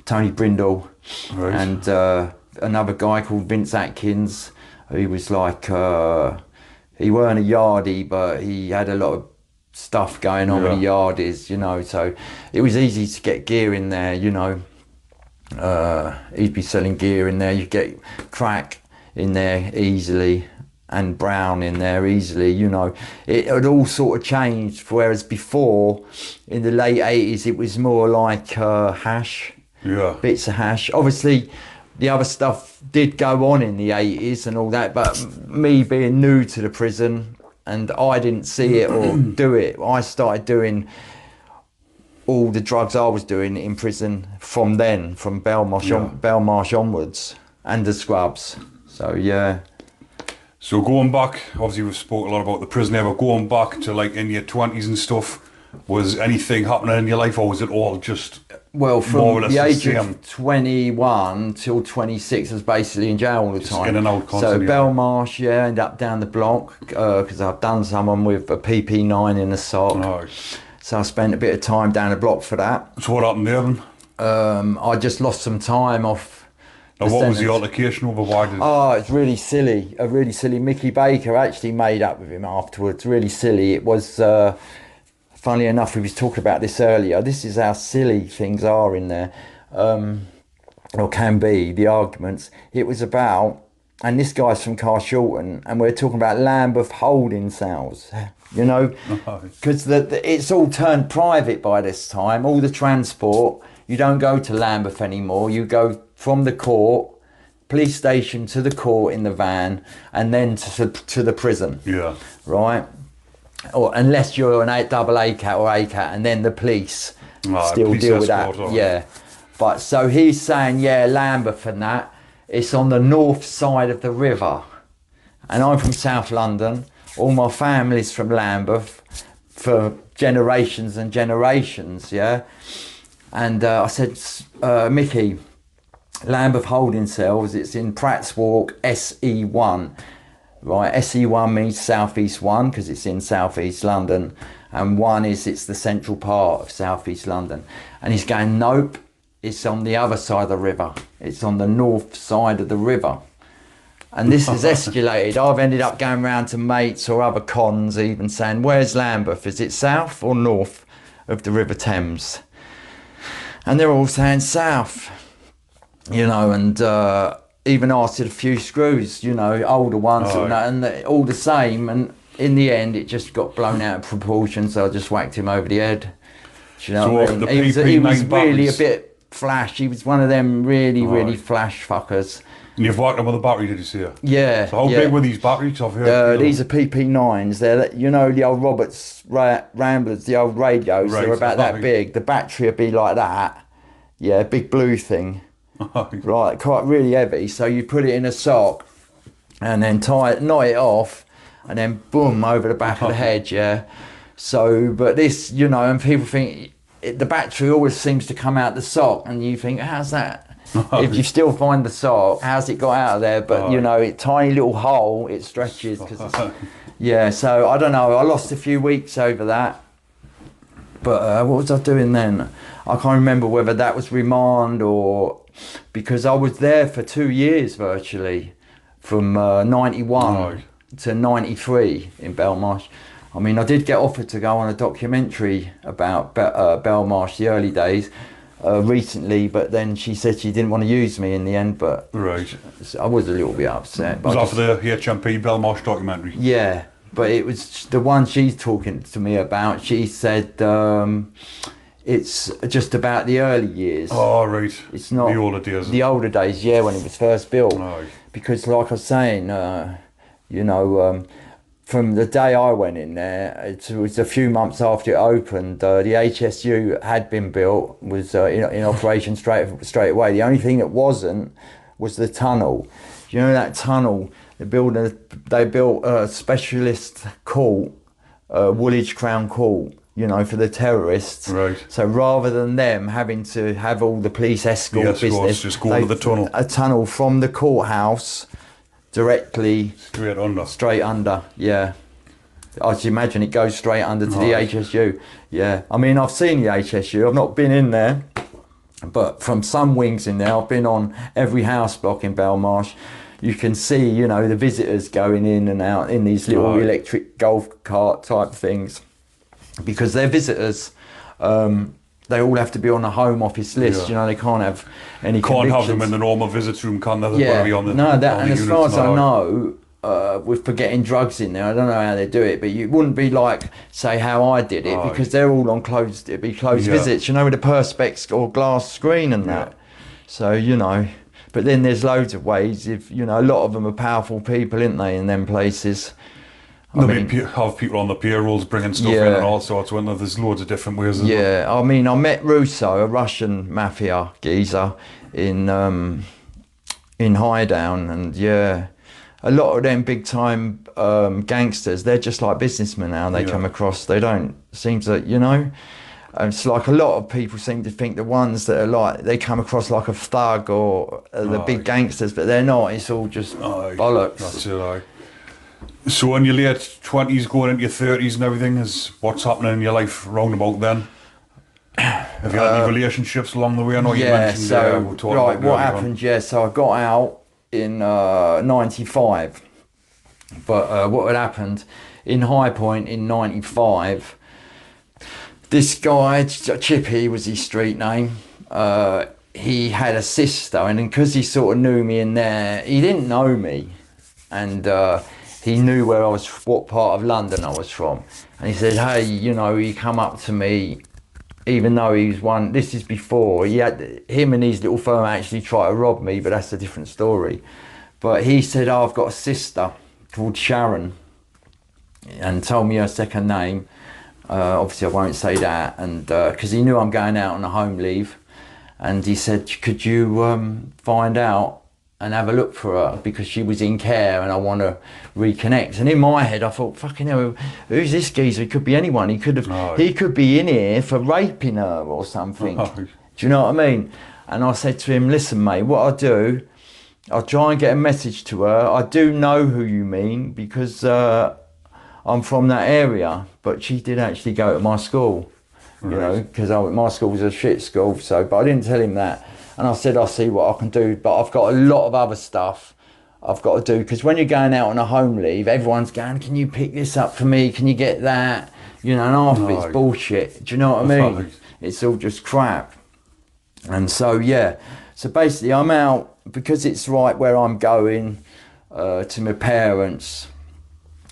Speaker 2: Tony Brindle and another guy called Vince Atkins. He was like, he weren't a yardie, but he had a lot of stuff going on with the yardies, you know, so it was easy to get gear in there, you know. He'd be selling gear in there. You get crack in there easily and brown in there easily, you know. It had all sort of changed, whereas before in the late 80s it was more like hash, bits of hash. Obviously the other stuff did go on in the 80s and all that, but me being new to the prison and I didn't see it or do it, I started doing all the drugs I was doing in prison from then, from Belmarsh onwards, and the scrubs. So yeah.
Speaker 1: So going back, obviously we've spoke a lot about the prison there, but going back to like in your 20s and stuff, was anything happening in your life, or was it all just
Speaker 2: well from
Speaker 1: more or less
Speaker 2: the age
Speaker 1: same?
Speaker 2: of 21 till 26 I was basically in jail all the time.
Speaker 1: In and out constantly.
Speaker 2: So Belmarsh, yeah, end up down the block because I've done someone with a PP9 in the sock.
Speaker 1: Nice.
Speaker 2: So I spent a bit of time down the block for that.
Speaker 1: So what happened there then?
Speaker 2: I just lost some time off.
Speaker 1: Now what was the altercation over? Why did...
Speaker 2: Oh, it's really silly. Really silly. Mickey Baker actually made up with him afterwards. Really silly. It was, funnily enough, we was talking about this earlier. This is how silly things are in there, or can be, the arguments. It was about, and this guy's from Carshalton, and we're talking about Lambeth holding cells. You know, because it's all turned private by this time. All the transport, you don't go to Lambeth anymore. You go from the court, police station to the court in the van, and then to the prison.
Speaker 1: Yeah.
Speaker 2: Right? Or unless you're an double ACAT or ACAT, and then the police still
Speaker 1: police
Speaker 2: deal with that. Yeah. But so he's saying, yeah, Lambeth and that, it's on the north side of the river. And I'm from South London. All my family's from Lambeth for generations and generations, yeah? And I said, Mickey, Lambeth holding cells, it's in Pratt's Walk, SE1, right? SE1 means South East 1 because it's in South East London, and 1 is it's the central part of South East London. And he's going, nope, it's on the other side of the river. It's on the north side of the river. And this has escalated. I've ended up going round to mates or other cons even saying, where's Lambeth? Is it south or north of the River Thames? And they're all saying south, you know, and even asked a few screws, you know, older ones, and all the same. And in the end, it just got blown out of proportion, so I just whacked him over the head. Do you know what I mean? He was really a bit flash. He was one of them really flash fuckers.
Speaker 1: And you've worked on with a battery, did you see it?
Speaker 2: Yeah.
Speaker 1: So how big were these batteries? I've heard,
Speaker 2: these are PP9s. They're, you know, the old Roberts Ramblers, the old radios. They're about that big. The battery would be like that. Yeah, big blue thing. Right, quite really heavy. So you put it in a sock and then knot it off, and then boom over the back of the head. Yeah. So, but this, you know, and people think the battery always seems to come out the sock, and you think, how's that? If you still find the sock, how's it got out of there? But you know, tiny little hole, it stretches. Yeah, so I don't know. I lost a few weeks over that. But what was I doing then? I can't remember whether that was remand or because I was there for 2 years virtually, from 91 to 93 in Belmarsh. I mean, I did get offered to go on a documentary about Belmarsh, the early days. Recently, but then she said she didn't want to use me in the end, but I was a little bit upset.
Speaker 1: Was that for the HMP Belmarsh documentary?
Speaker 2: Yeah, but it was the one she's talking to me about. She said it's just about the early years.
Speaker 1: Oh, right.
Speaker 2: It's not
Speaker 1: the older days.
Speaker 2: The older days, yeah, when it was first built.
Speaker 1: Right.
Speaker 2: Because like I was saying, you know, from the day I went in there, it was a few months after it opened. The HSU had been built, was in operation straight away. The only thing that wasn't was the tunnel. You know that tunnel? They built a specialist court, Woolwich Crown Court, you know, for the terrorists.
Speaker 1: Right.
Speaker 2: So rather than them having to have all the police escort business,
Speaker 1: just go to the tunnel.
Speaker 2: A tunnel from the courthouse directly straight under, yeah. I just imagine it goes straight under to the HSU. Yeah, I mean, I've seen the HSU. I've not been in there, but from some wings in there, I've been on every house block in Belmarsh. You can see, you know, the visitors going in and out in these little electric golf cart type things. because they're visitors. They all have to be on the Home Office list.
Speaker 1: Yeah.
Speaker 2: You know, they can't have any.
Speaker 1: Can't have them
Speaker 2: convictions.
Speaker 1: in the normal visitor room, can they? They've
Speaker 2: Yeah,
Speaker 1: got to be on the,
Speaker 2: no,
Speaker 1: on
Speaker 2: and
Speaker 1: the
Speaker 2: as
Speaker 1: units
Speaker 2: far as
Speaker 1: and
Speaker 2: I
Speaker 1: all that.
Speaker 2: know, with forgetting drugs in there, I don't know how they do it, but you wouldn't be like, say, how I did it,
Speaker 1: Aye.
Speaker 2: because they're all on closed. It'd be closed
Speaker 1: Yeah.
Speaker 2: visits, you know, with a perspex or glass screen and that.
Speaker 1: Yeah.
Speaker 2: So you know, but then there's loads of ways. If you know, a lot of them are powerful people, aren't they, in them places?
Speaker 1: Have people on the payrolls bringing stuff in
Speaker 2: Yeah.
Speaker 1: and all sorts. When there's loads of different ways. Isn't there?
Speaker 2: Yeah, I mean, I met Russo, a Russian mafia geezer, in Highdown, and yeah, a lot of them big time gangsters, they're just like businessmen now. They
Speaker 1: Yeah.
Speaker 2: come across. They don't seem to, you know. It's like a lot of people seem to think the ones that are like they come across like a thug or the
Speaker 1: Aye.
Speaker 2: big gangsters, but they're not. It's all just
Speaker 1: Aye,
Speaker 2: bollocks.
Speaker 1: That's it, aye. So in your late 20s, going into your 30s and everything, is what's happening in your life roundabout then? Have you had any relationships along the way? I know you
Speaker 2: Yeah,
Speaker 1: mentioned
Speaker 2: so
Speaker 1: we'll talk
Speaker 2: right,
Speaker 1: about
Speaker 2: what
Speaker 1: earlier on.
Speaker 2: happened? Yeah, so I got out in '95, but what had happened in High Point in '95? This guy, Chippy was his street name. He had a sister, and because he sort of knew me in there, he didn't know me, and he knew where I was, what part of London I was from, and he said, "Hey, you know," he come up to me. Even though he was one, this is before, him and his little firm actually tried to rob me, but that's a different story. But he said, "Oh, I've got a sister called Sharon," and told me her second name. Obviously I won't say that, and because he knew I'm going out on a home leave, and he said, "Could you find out and have a look for her, because she was in care and I want to reconnect." And in my head I thought, fucking hell, who's this geezer? He could be anyone. He could be in here for raping her or something. Do you know what I mean? And I said to him, "Listen mate, what I'll do, I'll try and get a message to her. I do know who you mean, because I'm from that area," but she did actually go to my school, you know, because my school was a shit school. So, but I didn't tell him that. And I said, "I'll see what I can do, but I've got a lot of other stuff I've got to do." Because when you're going out on a home leave, everyone's going, "Can you pick this up for me? Can you get that?" You know, and half of it's bullshit. Do you know what I mean? It's all just crap. And so, yeah. So basically, I'm out because it's right where I'm going to my parents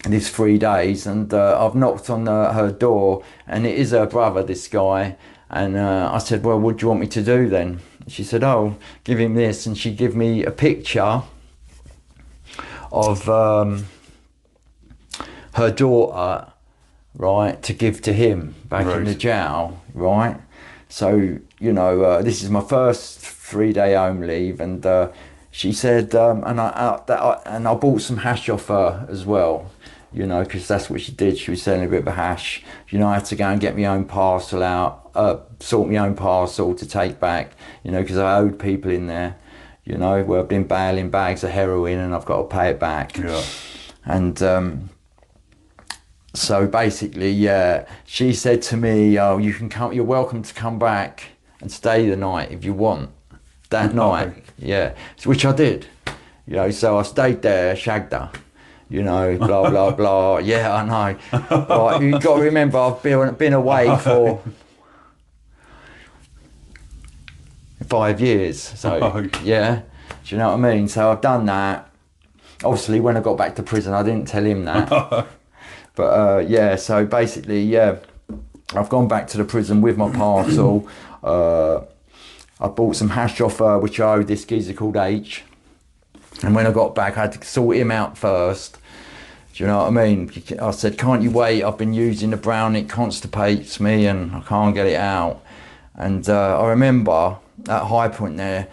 Speaker 2: these 3 days, and I've knocked on her door, and it is her brother, this guy. And I said, "Well, what do you want me to do then?" She said, "Oh, give him this," and she gave me a picture of her daughter, right, to give to him back in the jail, right? So, you know, this is my first 3-day home leave, and she said, and I bought some hash off her as well. You know, because that's what she did. She was selling a bit of hash. You know, I had to go and get my own parcel out, sort my own parcel to take back, you know, because I owed people in there, you know, where I've been bailing bags of heroin and I've got to pay it back. Yeah. And so basically, yeah, she said to me, "Oh, you can come, you're welcome to come back and stay the night if you want." That night, yeah, so, which I did, you know, so I stayed there, shagged her. You know, blah, blah, blah. Yeah, I know. Right, you've got to remember, I've been away for 5 years. So, yeah, do you know what I mean? So I've done that. Obviously, when I got back to prison, I didn't tell him that. But, yeah, so basically, yeah, I've gone back to the prison with my parcel. I bought some hash off her, which I owed this geezer called H. And when I got back, I had to sort him out first. Do you know what I mean? I said, "Can't you wait? I've been using the brown, it constipates me and I can't get it out." And I remember at High Point there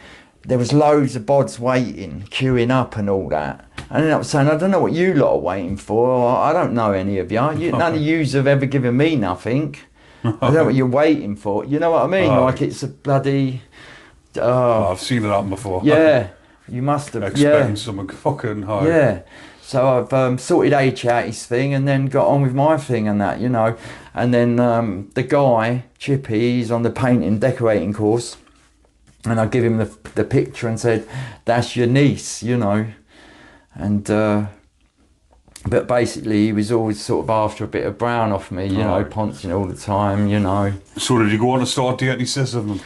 Speaker 2: was loads of bods waiting, queuing up and all that. I ended up saying, "I don't know what you lot are waiting for. I don't know any of you. None of yous have ever given me nothing. I don't know what you're waiting for." You know what I mean? Like it's a bloody...
Speaker 1: I've seen it happen before.
Speaker 2: Yeah. You must have,
Speaker 1: expecting something fucking high.
Speaker 2: Yeah. So I've sorted H out his thing and then got on with my thing and that, you know. And then the guy, Chippy, he's on the painting, decorating course. And I give him the picture and said, "That's your niece," you know. And But basically, he was always sort of after a bit of brown off me, you know, poncing all the time, you know.
Speaker 1: So did you go on to start dating his sister then?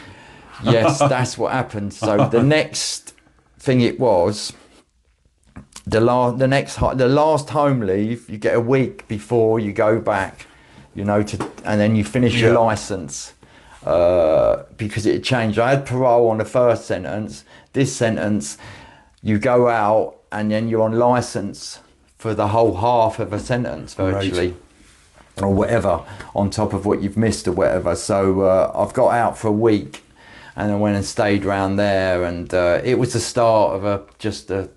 Speaker 2: Yes, that's what happened. So the next thing it was, the last home leave, you get a week before you go back, you know, and then you finish your license, because it had changed. I had parole on the first sentence. This sentence, you go out and then you're on license for the whole half of a sentence virtually, or whatever, on top of what you've missed or whatever. So I've got out for a week, and I went and stayed around there, and it was the start of just a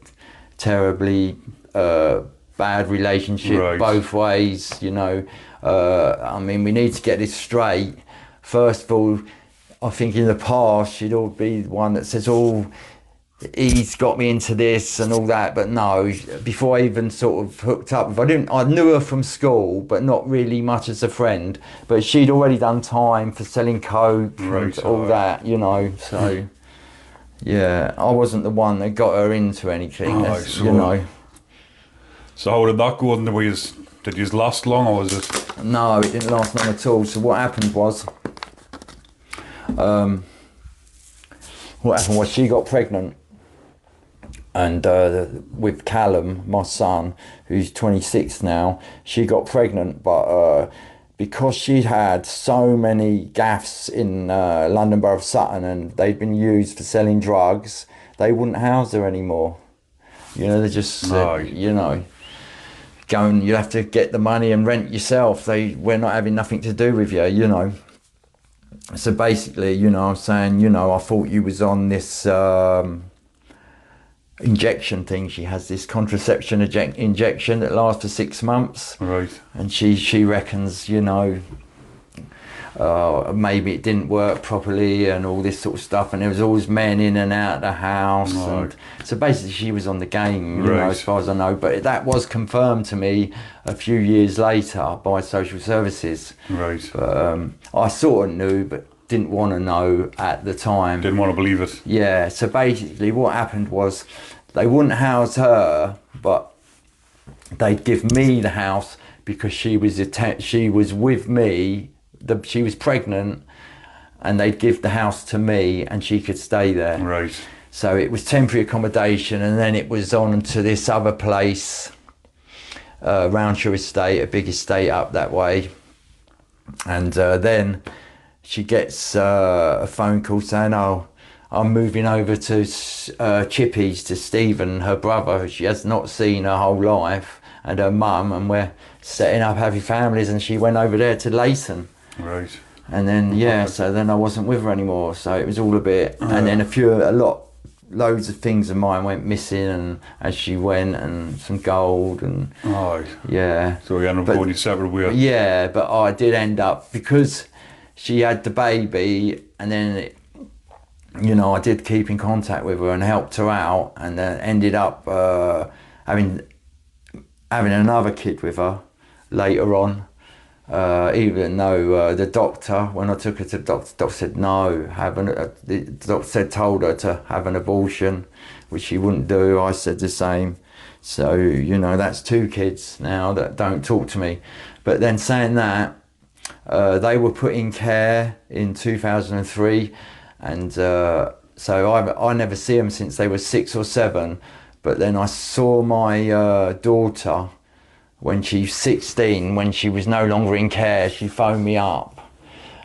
Speaker 2: terribly bad relationship both ways, you know. I mean, we need to get this straight. First of all, I think in the past she'd all be the one that says, oh, he's got me into this and all that, but no, before I even sort of hooked up with her, I knew her from school, but not really much as a friend, but she'd already done time for selling coke and all that, you know, so yeah, I wasn't the one that got her into anything, you know.
Speaker 1: So how did that go? Did you last long, or was it?
Speaker 2: No, it didn't last long at all. So what happened was she got pregnant, and with Callum, my son, who's 26 now, she got pregnant, but because she'd had so many gaffes in London Borough of Sutton and they'd been used for selling drugs, they wouldn't house her anymore. You know, they just said, you know, go and you have to get the money and rent yourself. We're not having nothing to do with you, you know. So basically, you know, I'm saying, you know, I thought you was on this injection thing. She has this contraception injection that lasts for 6 months.
Speaker 1: Right.
Speaker 2: And she reckons, you know, maybe it didn't work properly and all this sort of stuff. And there was always men in and out of the house. And so basically she was on the game, you know, as far as I know. But that was confirmed to me a few years later by social services.
Speaker 1: Right.
Speaker 2: But I sort of knew, but didn't want to know at the time.
Speaker 1: Didn't want to believe it.
Speaker 2: Yeah, so basically what happened was they wouldn't house her, but they'd give me the house because she was with me. She was pregnant, and they'd give the house to me and she could stay there.
Speaker 1: Right.
Speaker 2: So it was temporary accommodation, and then it was on to this other place, Roundshire Estate, a big estate up that way. And then she gets a phone call saying, oh, I'm moving over to Chippy's to Stephen, her brother, who she has not seen her whole life, and her mum, and we're setting up happy families, and she went over there to Leighton.
Speaker 1: Right.
Speaker 2: And then, so then I wasn't with her anymore, so it was all a bit, and then loads of things of mine went missing, and as she went, and some gold, and yeah.
Speaker 1: So you ended up going your separate way.
Speaker 2: Yeah, but I did end up, because she had the baby, and then you know, I did keep in contact with her and helped her out, and then ended up having another kid with her later on. Even though the doctor, when I took her to the doctor said no, the doctor told her to have an abortion, which she wouldn't do. I said the same. So, you know, that's 2 kids now that don't talk to me. But then saying that, they were put in care in 2003, and so I never see them since they were 6 or 7. But then I saw my daughter when she's 16, when she was no longer in care. She phoned me up,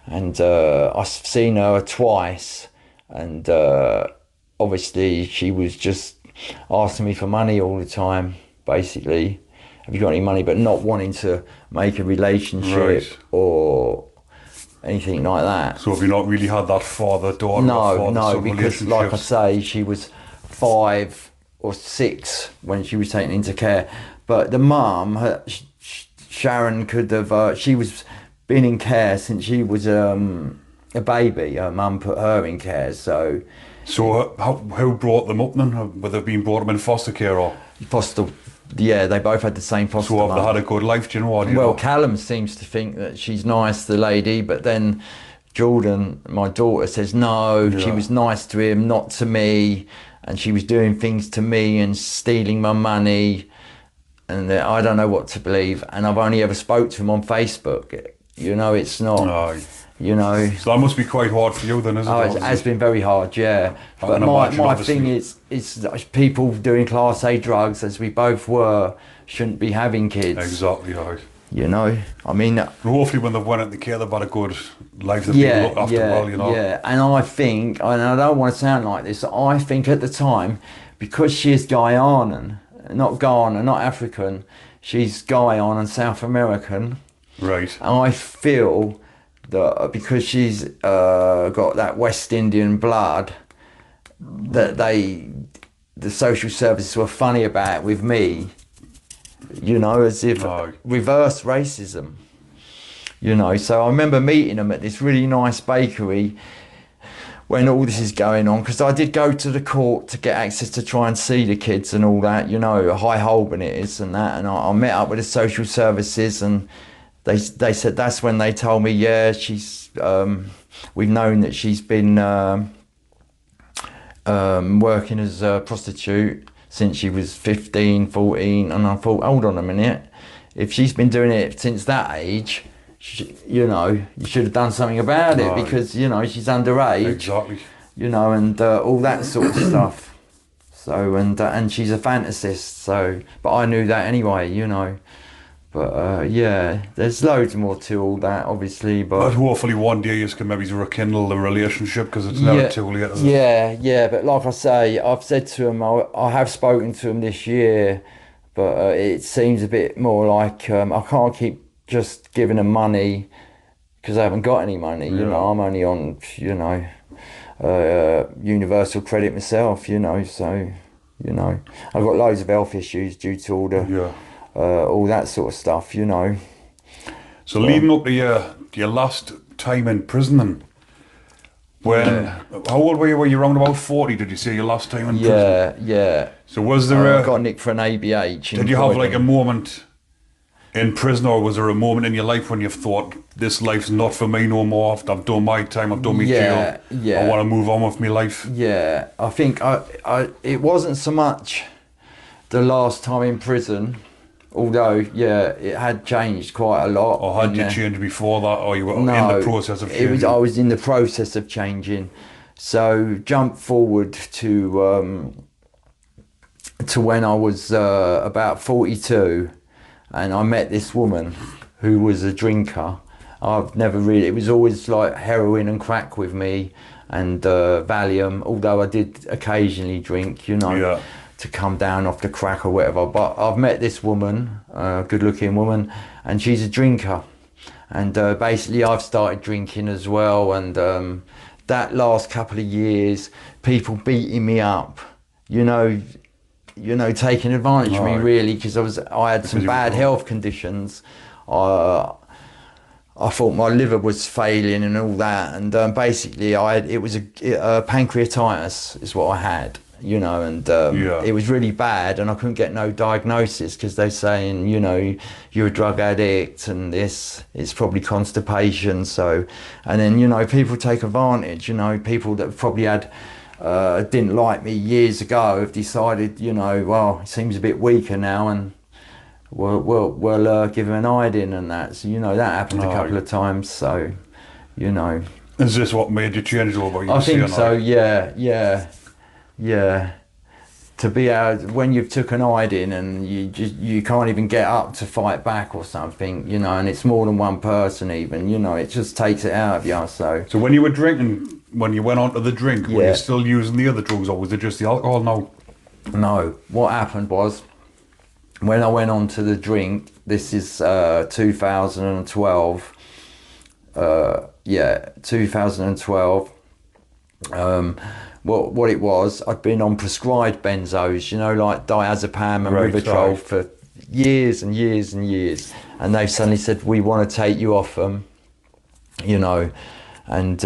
Speaker 2: and I've seen her twice, and obviously she was just asking me for money all the time, basically. Have you got any money? But not wanting to make a relationship or anything like that.
Speaker 1: So have you not really had that father-daughter?
Speaker 2: No, because like I say, she was 5 or 6 when she was taken into care. But the mum, Sharon, could have, she was been in care since she was a baby. Her mum put her in care, so...
Speaker 1: So who brought them up then? Were they being brought up in foster care or...?
Speaker 2: Foster, yeah, they both had the same foster
Speaker 1: So
Speaker 2: mum.
Speaker 1: have they had a good life, do you know what?
Speaker 2: Well, Callum seems to think that she's nice, the lady, but then Jordan, my daughter, says no, she was nice to him, not to me, and she was doing things to me and stealing my money. and I don't know what to believe. And I've only ever spoke to him on Facebook. You know, it's not.
Speaker 1: Aye.
Speaker 2: You know.
Speaker 1: So that must be quite hard for you then, isn't
Speaker 2: Oh,
Speaker 1: it?
Speaker 2: it has been very hard, yeah.
Speaker 1: I
Speaker 2: But
Speaker 1: can imagine,
Speaker 2: my
Speaker 1: obviously.
Speaker 2: thing is people doing Class A drugs, as we both were, shouldn't be having kids.
Speaker 1: Exactly, aye.
Speaker 2: You know, I mean.
Speaker 1: And hopefully when they've went into care, they've had a good life, they've been looked after well, you know.
Speaker 2: Yeah, and I think, and I don't want to sound like this, I think at the time, because she is Guyanan, not Ghana, not African, she's Guyanan, South American.
Speaker 1: Right.
Speaker 2: And I feel that because she's got that West Indian blood, that the social services were funny about it with me, you know, as if reverse racism, you know. So I remember meeting them at this really nice bakery when all this is going on, because I did go to the court to get access to try and see the kids and all that, you know, High Holborn it is and that, and I met up with the social services, and they said, that's when they told me, yeah, she's we've known that she's been working as a prostitute since she was 15, 14, and I thought, hold on a minute, if she's been doing it since that age, you know, you should have done something about it, because, you know, she's underage.
Speaker 1: Exactly.
Speaker 2: You know, and all that sort of stuff. So, and she's a fantasist, so, but I knew that anyway, you know. But yeah, there's loads more to all that, obviously. But
Speaker 1: hopefully one day you can maybe rekindle the relationship, because it's never too late.
Speaker 2: Yeah. But like I say, I've said to him, I have spoken to him this year, but it seems a bit more like I can't keep just giving them money, because I haven't got any money. You know, I'm only on, you know, universal credit myself. You know, so, you know, I've got loads of health issues due to all that sort of stuff, you know.
Speaker 1: So leading up to your last time in prison, then, how old were you? Were you around about 40? Did you say your last time in prison?
Speaker 2: Yeah.
Speaker 1: So was there
Speaker 2: I got nicked for an ABH.
Speaker 1: Did you have like a moment in prison, or was there a moment in your life when you thought, this life's not for me no more? I've done my time, I've done my jail. I want to move on with my life.
Speaker 2: Yeah, I think it wasn't so much the last time in prison. Although, yeah, it had changed quite a lot.
Speaker 1: Or had you changed before that, or you were in the process of changing?
Speaker 2: I was in the process of changing. So jump forward to when I was about 42, and I met this woman who was a drinker. It was always like heroin and crack with me, and Valium, although I did occasionally drink, you know.
Speaker 1: Yeah.
Speaker 2: To come down off the crack or whatever, but I've met this woman, a good-looking woman, and she's a drinker, and basically I've started drinking as well, and that last couple of years, people beating me up, you know, taking advantage of me really, because I had some bad health conditions. I thought my liver was failing and all that, and basically it was a pancreatitis is what I had. You know, and it was really bad, and I couldn't get no diagnosis, because they're saying, you know, you're a drug addict and it's probably constipation. So, and then, you know, people take advantage, you know, people that probably didn't like me years ago have decided, you know, well, he seems a bit weaker now, and we'll give him an iodine and that. So, you know, that happened a couple of times. So, you know.
Speaker 1: Is this what made you change over?
Speaker 2: I think so, yeah. To be when you've took an iodine and you can't even get up to fight back or something, you know, and it's more than one person even, you know, it just takes it out of you. So
Speaker 1: when you were drinking, when you went on to the drink, were you still using the other drugs, or was it just the alcohol?
Speaker 2: No. What happened was, when I went on to the drink, this is 2012. 2012. What it was, I'd been on prescribed benzos, you know, like diazepam and Rivotril for years and years and years, and they suddenly said, we want to take you off them, you know, and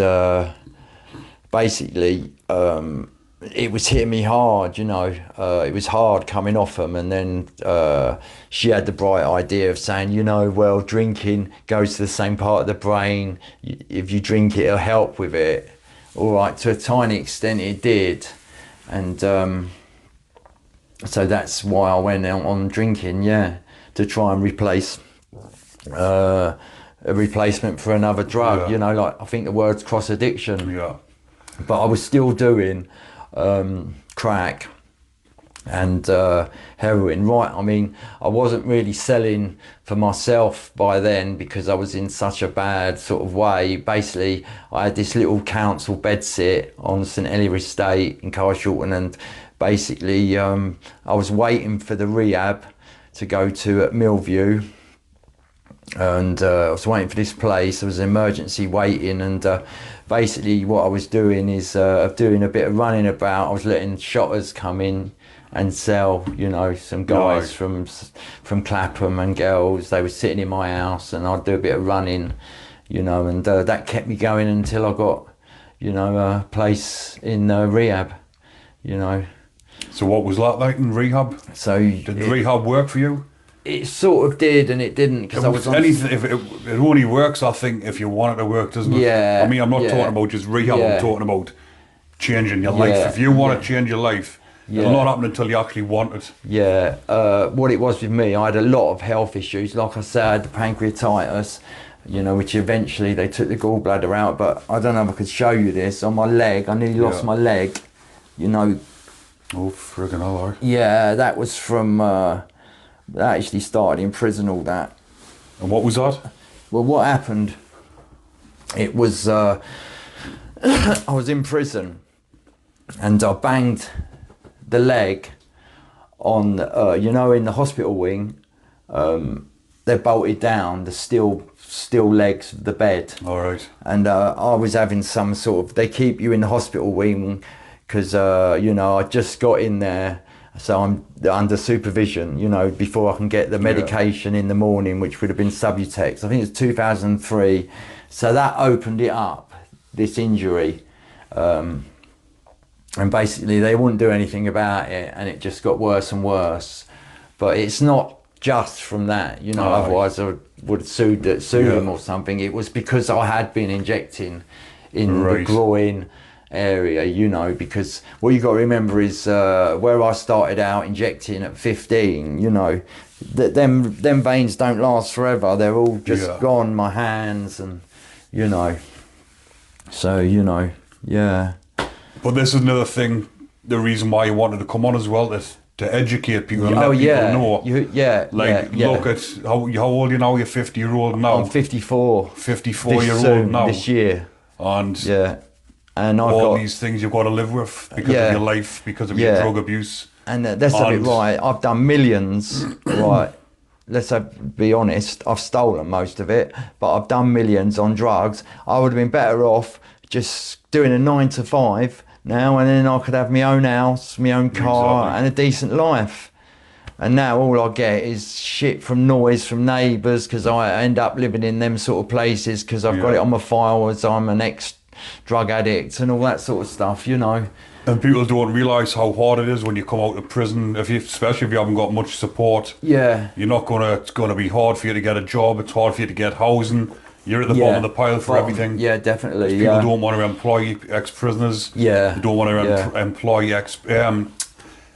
Speaker 2: basically it was hitting me hard, you know. It was hard coming off them, and then she had the bright idea of saying, you know, well, drinking goes to the same part of the brain, if you drink it, it'll help with it. All right, to a tiny extent it did, and So that's why I went out on drinking, to try and replace a replacement for another drug.
Speaker 1: Yeah.
Speaker 2: You know, like I think the word's cross addiction.
Speaker 1: Yeah.
Speaker 2: But I was still doing crack and heroin. Right, I mean, I wasn't really selling for myself by then because I was in such a bad sort of way. Basically, I had this little council bedsit on St Helier Estate in Carshalton, and basically I was waiting for the rehab to go to at Millview, and I was waiting for this place. There was an emergency waiting, and basically what I was doing is doing a bit of running about. I was letting shotters come in and sell, you know, some guys from Clapham and girls. They were sitting in my house, and I'd do a bit of running, you know, and that kept me going until I got, you know, a place in rehab, you know.
Speaker 1: So what was that like in rehab?
Speaker 2: So
Speaker 1: Did rehab work for you?
Speaker 2: it sort of did and it didn't, because I was on...
Speaker 1: Anything, if it only works, I think, if you want it to work, doesn't it?
Speaker 2: Yeah.
Speaker 1: I mean, I'm not
Speaker 2: yeah,
Speaker 1: talking about just rehab,
Speaker 2: yeah.
Speaker 1: I'm talking about changing your life.
Speaker 2: Yeah,
Speaker 1: If you want
Speaker 2: yeah.
Speaker 1: to change your life,
Speaker 2: Yeah.
Speaker 1: it'll not happen until you actually want it.
Speaker 2: Yeah, what it was with me, I had a lot of health issues. Like I said, I had the pancreatitis, you know, which eventually they took the gallbladder out. But I don't know if I could show you this. On my leg, I nearly lost my leg, you know.
Speaker 1: Oh, friggin' hell,
Speaker 2: Yeah, that was from, that actually started in prison, all that.
Speaker 1: And what was that?
Speaker 2: Well, what happened, it was, I was in prison and I banged the leg on, you know, in the hospital wing, they're bolted down, the steel legs of the bed.
Speaker 1: All right.
Speaker 2: And I was having some sort of, they keep you in the hospital wing because, you know, I just got in there, so I'm under supervision, you know, before I can get the medication in the morning, which would have been Subutex. I think it's 2003. So that opened it up, this injury. And basically they wouldn't do anything about it, and it just got worse and worse. But it's not just from that, you know, otherwise I would have sued them or something. It was because I had been injecting in the groin area, you know, because what you got to remember is where I started out injecting at 15, you know, them veins don't last forever. They're all just gone, my hands, and, you know, so, you know, yeah.
Speaker 1: But this is another thing, the reason why you wanted to come on as well, is to educate people and let people know. Look at, how old are you now? You're 50-year-old now.
Speaker 2: I'm 54.
Speaker 1: 54-year-old now.
Speaker 2: This year.
Speaker 1: And
Speaker 2: and I've
Speaker 1: all
Speaker 2: got
Speaker 1: these things you've got to live with because of your life, because of your drug abuse.
Speaker 2: And that's a bit right. I've done millions, right. Let's be honest, I've stolen most of it, but I've done millions on drugs. I would have been better off just doing a 9 to 5 now, and then I could have my own house, my own car, and a decent life. And now all I get is shit from noise from neighbours, because I end up living in them sort of places because I've got it on my file as I'm an ex-drug addict and all that sort of stuff, you know.
Speaker 1: And people don't realise how hard it is when you come out of prison, especially if you haven't got much support.
Speaker 2: Yeah.
Speaker 1: It's gonna be hard for you to get a job, it's hard for you to get housing. You're at the bottom of the pile for everything.
Speaker 2: Yeah, definitely.
Speaker 1: People don't want to employ ex-prisoners.
Speaker 2: Yeah.
Speaker 1: They don't want to employ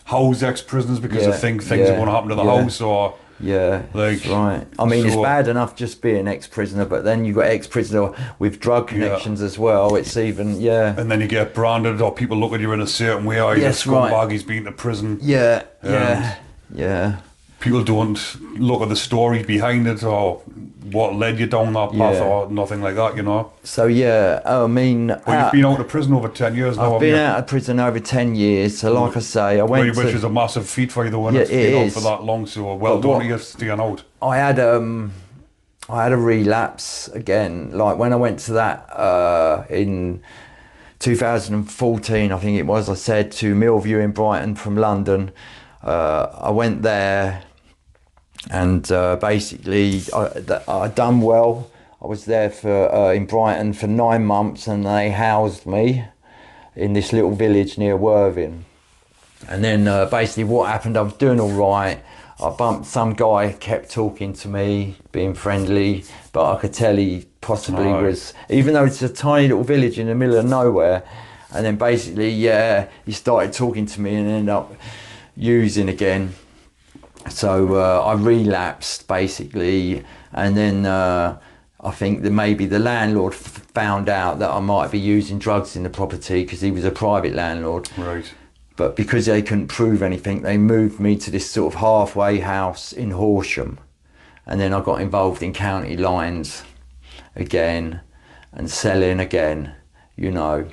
Speaker 1: house ex-prisoners because they think things are going to happen to the house, or
Speaker 2: that's right. I mean, it's bad enough just being ex-prisoner, but then you've got ex-prisoner with drug connections as well. It's even and
Speaker 1: then you get branded, or people look at you in a certain way. Oh, he's a scumbag, he's been to prison. People don't look at the story behind it, or what led you down that path, or nothing like that, you know.
Speaker 2: So I mean,
Speaker 1: well, you've been out of prison over 10 years now.
Speaker 2: I've been out of prison over 10 years. So, like I say, I went.
Speaker 1: Which is a massive feat for you, though, when it's been out for that long. So well done to you staying out.
Speaker 2: I had a relapse again. Like when I went to that in 2014, I think it was. I said to Millview in Brighton from London. I went there. And basically, I done well. I was there for in Brighton for 9 months, and they housed me in this little village near Worthing. And then basically, what happened? I was doing all right. I bumped some guy, kept talking to me, being friendly, but I could tell he possibly was, even though it's a tiny little village in the middle of nowhere. And then basically, he started talking to me, and ended up using again. So I relapsed basically, and then I think that maybe the landlord found out that I might be using drugs in the property because he was a private landlord.
Speaker 1: Right.
Speaker 2: But because they couldn't prove anything, they moved me to this sort of halfway house in Horsham, and then I got involved in county lines again and selling again. You know,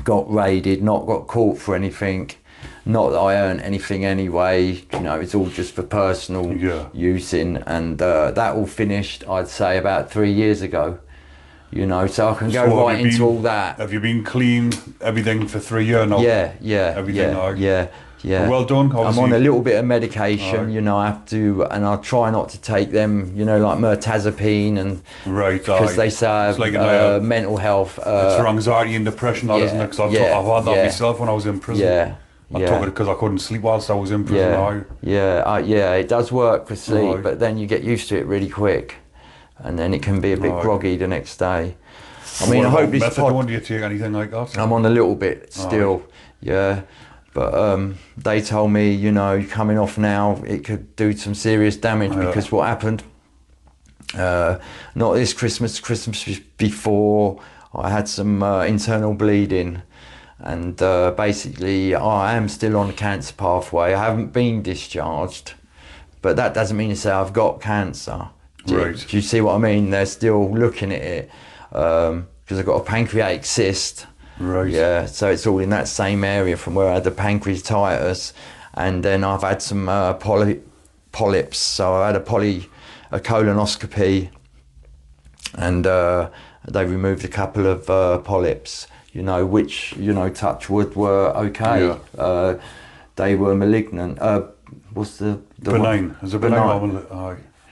Speaker 2: got raided, not got caught for anything. Not that I earned anything anyway, you know, it's all just for personal using, and that all finished, I'd say, about 3 years ago, you know, so I can go right into all that.
Speaker 1: Have you been clean, everything for 3 years now?
Speaker 2: Yeah,
Speaker 1: everything
Speaker 2: yeah.
Speaker 1: Well done, obviously.
Speaker 2: I'm on a little bit of medication, you know, I have to, and I try not to take them, you know, like mirtazapine, and because they say
Speaker 1: it's like
Speaker 2: mental health.
Speaker 1: It's for anxiety and depression, that, isn't it? Because I've had that myself when I was in prison. I took it because I couldn't sleep whilst I was in prison.
Speaker 2: It does work for sleep, but then you get used to it really quick, and then it can be a bit groggy the next day. I mean, I hope this
Speaker 1: methadone, do you take anything like that?
Speaker 2: I'm on a little bit still, but they told me, you know, coming off now, it could do some serious damage because what happened, not this Christmas before, I had some internal bleeding. And basically I am still on the cancer pathway. I haven't been discharged, but that doesn't mean to say I've got cancer. Do you see what I mean? They're still looking at it because I've got a pancreatic cyst. Yeah, so it's all in that same area from where I had the pancreatitis, and then I've had some polyps. So I had a colonoscopy, and they removed a couple of polyps. You know, which, you know, touch wood, were okay. They were malignant. What's the
Speaker 1: benign?
Speaker 2: One?
Speaker 1: Is it benign?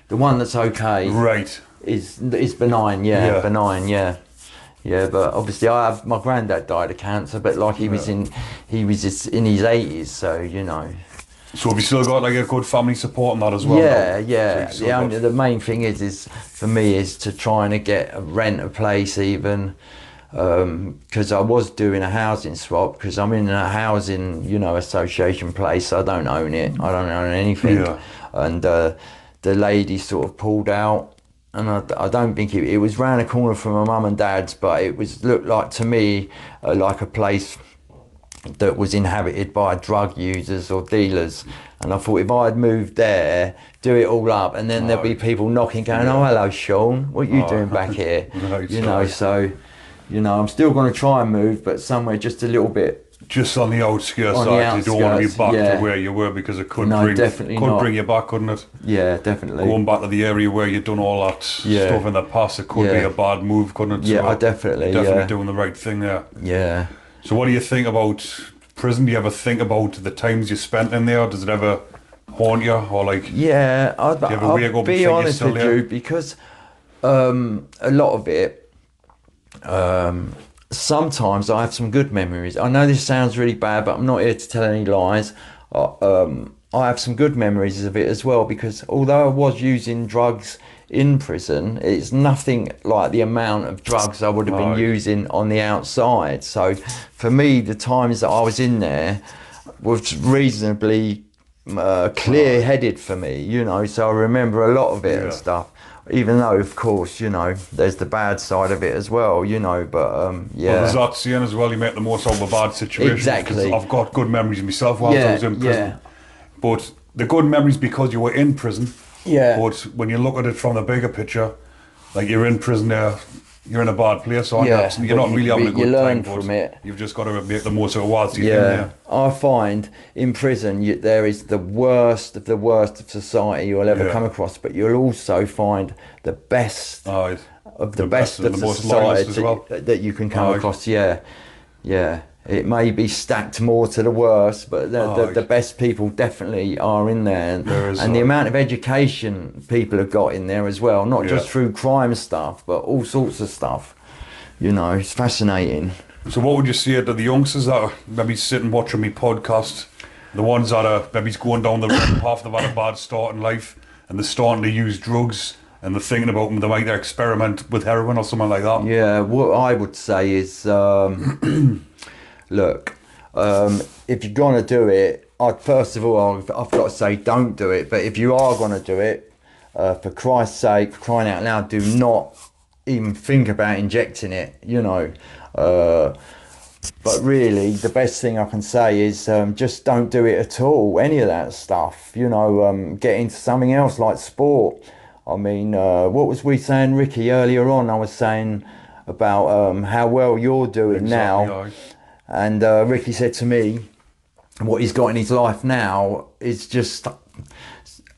Speaker 2: The one that's okay.
Speaker 1: Right.
Speaker 2: Is benign? Benign. Yeah. But obviously, my granddad died of cancer, but like he was in his 80s, so you know.
Speaker 1: So have you still got like a good family support on that as well?
Speaker 2: Yeah. So the main thing is for me is to try and rent a place even. Because I was doing a housing swap, because I'm in a housing, you know, association place. I don't own it. I don't own anything. And the lady sort of pulled out, and I don't think it was round the corner from my mum and dad's, but it looked like to me like a place that was inhabited by drug users or dealers. And I thought if I'd moved there, do it all up, and then there'd be people knocking, going, "Oh, hello, Sean, what are you doing back here?" You know, so. You know, I'm still going to try and move, but somewhere just a little bit.
Speaker 1: Just on the outskirts side, you don't want to be back to where you were, because it could bring you back, couldn't it?
Speaker 2: Yeah, definitely.
Speaker 1: Going back to the area where you've done all that stuff in the past, it could be a bad move, couldn't it?
Speaker 2: Yeah, definitely
Speaker 1: doing the right thing there.
Speaker 2: Yeah.
Speaker 1: So what do you think about prison? Do you ever think about the times you spent in there? Does it ever haunt you, or like?
Speaker 2: Yeah, I'll be honest with you, because a lot of it. Sometimes I have some good memories. I know this sounds really bad, but I'm not here to tell any lies. I have some good memories of it as well, because although I was using drugs in prison, it's nothing like the amount of drugs I would have been using on the outside. So for me, the times that I was in there was reasonably clear-headed for me, you know, so I remember a lot of it and stuff. Even though, of course, you know, there's the bad side of it as well, you know, but
Speaker 1: Well, there's that saying as well, you make the most out of a bad situation.
Speaker 2: Exactly.
Speaker 1: I've got good memories myself while I was in prison. But the good memories because you were in prison. But when you look at it from the bigger picture, like you're in prison there, you're in a bad place, aren't you? You're not really having a good time.
Speaker 2: You learn from it.
Speaker 1: You've just got to make the most of it whilst you're in there.
Speaker 2: I find in prison there is the worst of society you'll ever come across, but you'll also find the best of the best of the society that you can come across. Yeah. It may be stacked more to the worst, but the best people definitely are in there. And the amount of education people have got in there as well, not just through crime stuff, but all sorts of stuff. You know, it's fascinating.
Speaker 1: So what would you say to the youngsters that are maybe sitting watching me podcast, the ones that are maybe going down the wrong path, they've had a bad start in life, and they're starting to use drugs, and they're thinking about them, they might experiment with heroin or something like that?
Speaker 2: Yeah, what I would say is... look, if you're gonna do it, first of all, I've got to say, don't do it. But if you are going to do it, for Christ's sake, for crying out loud, do not even think about injecting it. You know. But really, the best thing I can say is just don't do it at all. Any of that stuff. You know, get into something else like sport. I mean, what was we saying, Ricky, earlier on? I was saying about how well you're doing now. And Ricky said to me, what he's got in his life now is just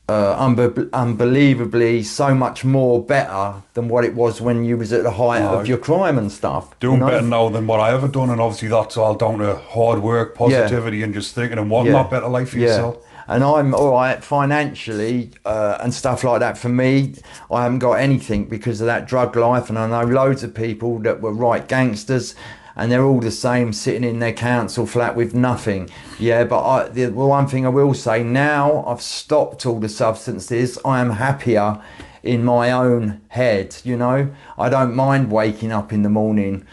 Speaker 2: unbelievably so much more better than what it was when you was at the height of your crime and stuff.
Speaker 1: Doing better now than what I ever done, and obviously that's all down to hard work, positivity, and just thinking and wanting that better life for yourself.
Speaker 2: And I'm all right financially and stuff like that. For me, I haven't got anything because of that drug life, and I know loads of people that were right gangsters, and they're all the same, sitting in their council flat with nothing. Yeah, but the one thing I will say, now I've stopped all the substances, I am happier in my own head, you know. I don't mind waking up in the morning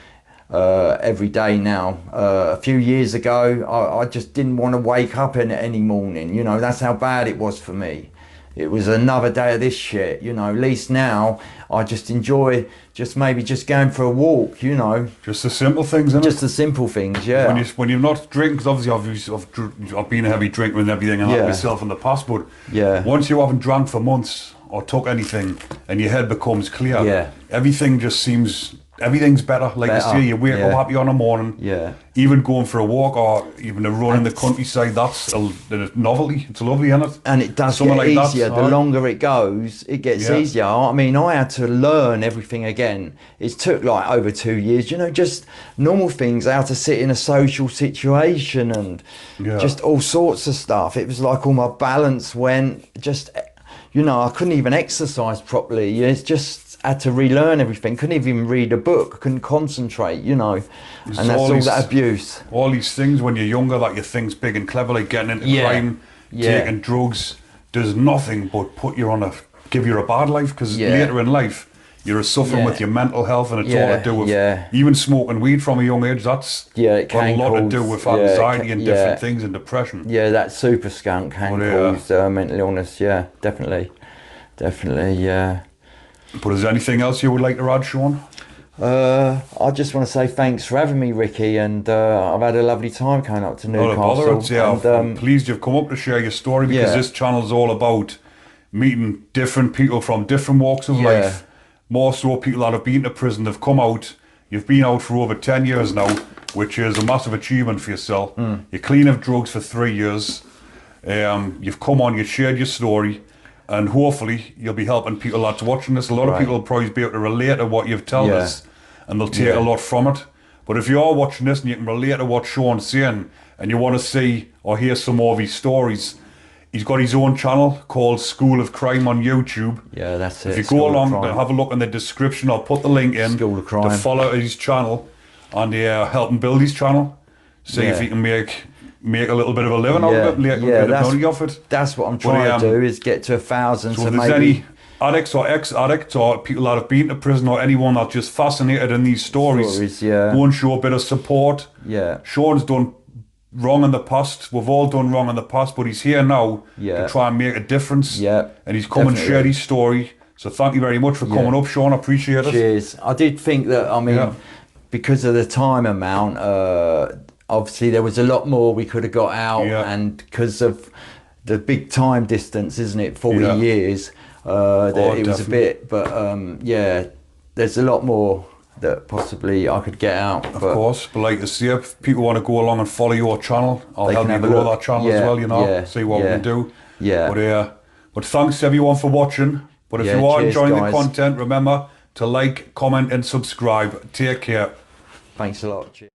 Speaker 2: every day now. A few years ago, I just didn't want to wake up in any morning, you know. That's how bad it was for me. It was another day of this shit, you know. At least now I just enjoy maybe just going for a walk, you know.
Speaker 1: Just the simple things, innit?
Speaker 2: Just the simple things, yeah.
Speaker 1: When you're not drinking, because obviously I've been a heavy drinker and everything and that myself in the past, but once you haven't drank for months or took anything and your head becomes clear, everything just seems... Everything's better. Like you say, you wake up happy on a morning. Yeah. Even going for a walk or even a run in the countryside, that's a novelty. It's lovely, isn't it?
Speaker 2: And it does get easier. The longer it goes, it gets easier. I mean, I had to learn everything again. It took like over 2 years, you know, just normal things, how to sit in a social situation and just all sorts of stuff. It was like all my balance went, just, you know, I couldn't even exercise properly. It's just... had to relearn everything, couldn't even read a book, couldn't concentrate, you know. And that's all that abuse.
Speaker 1: All these things when you're younger that you think's big and clever, like getting into crime, taking drugs, does nothing but give you a bad life, because later in life you're suffering with your mental health, and it's all to do with even smoking weed from a young age. That's
Speaker 2: it
Speaker 1: got a lot to do with anxiety and different things and depression.
Speaker 2: Yeah, that super skunk can cause mental illness. Yeah, definitely, yeah.
Speaker 1: But is there anything else you would like to add, Sean?
Speaker 2: I just want to say thanks for having me, Ricky, and I've had a lovely time coming up to Newcastle.
Speaker 1: I'm pleased you've come up to share your story, because this channel is all about meeting different people from different walks of life. More so people that have been to prison, they've come out. You've been out for over 10 years now, which is a massive achievement for yourself. You're clean of drugs for 3 years. You've come on, you've shared your story. And hopefully you'll be helping people that's watching this. A lot of people will probably be able to relate to what you've told us, and they'll take a lot from it. But if you are watching this and you can relate to what Sean's saying, and you want to see or hear some more of his stories, he's got his own channel called School of Crime on YouTube.
Speaker 2: Yeah, that's it.
Speaker 1: If you go along and have a look in the description, I'll put the link in
Speaker 2: School of Crime to
Speaker 1: follow his channel and help him build his channel. See if he can make a little bit of a living out of it, make a bit of money off it.
Speaker 2: That's what I'm trying to do, is get to 1,000.
Speaker 1: So if there's any addicts or ex-addicts or people that have been to prison or anyone that's just fascinated in these stories, go and show a bit of support. Sean's done wrong in the past. We've all done wrong in the past, but he's here now to try and make a difference. And he's come and shared his story. So thank you very much for coming up, Sean. I appreciate it.
Speaker 2: Cheers. I did think that, I mean, because of the time amount, obviously there was a lot more we could have got out, and because of the big time distance, isn't it, 40 years, it was a bit, but there's a lot more that possibly I could get out.
Speaker 1: Of course, but like I say, if people want to go along and follow your channel, I'll help you grow that channel as well, you know, see what we can do. But thanks everyone for watching. But if you are enjoying the content, remember to like, comment and subscribe. Take care.
Speaker 2: Thanks a lot. Cheers.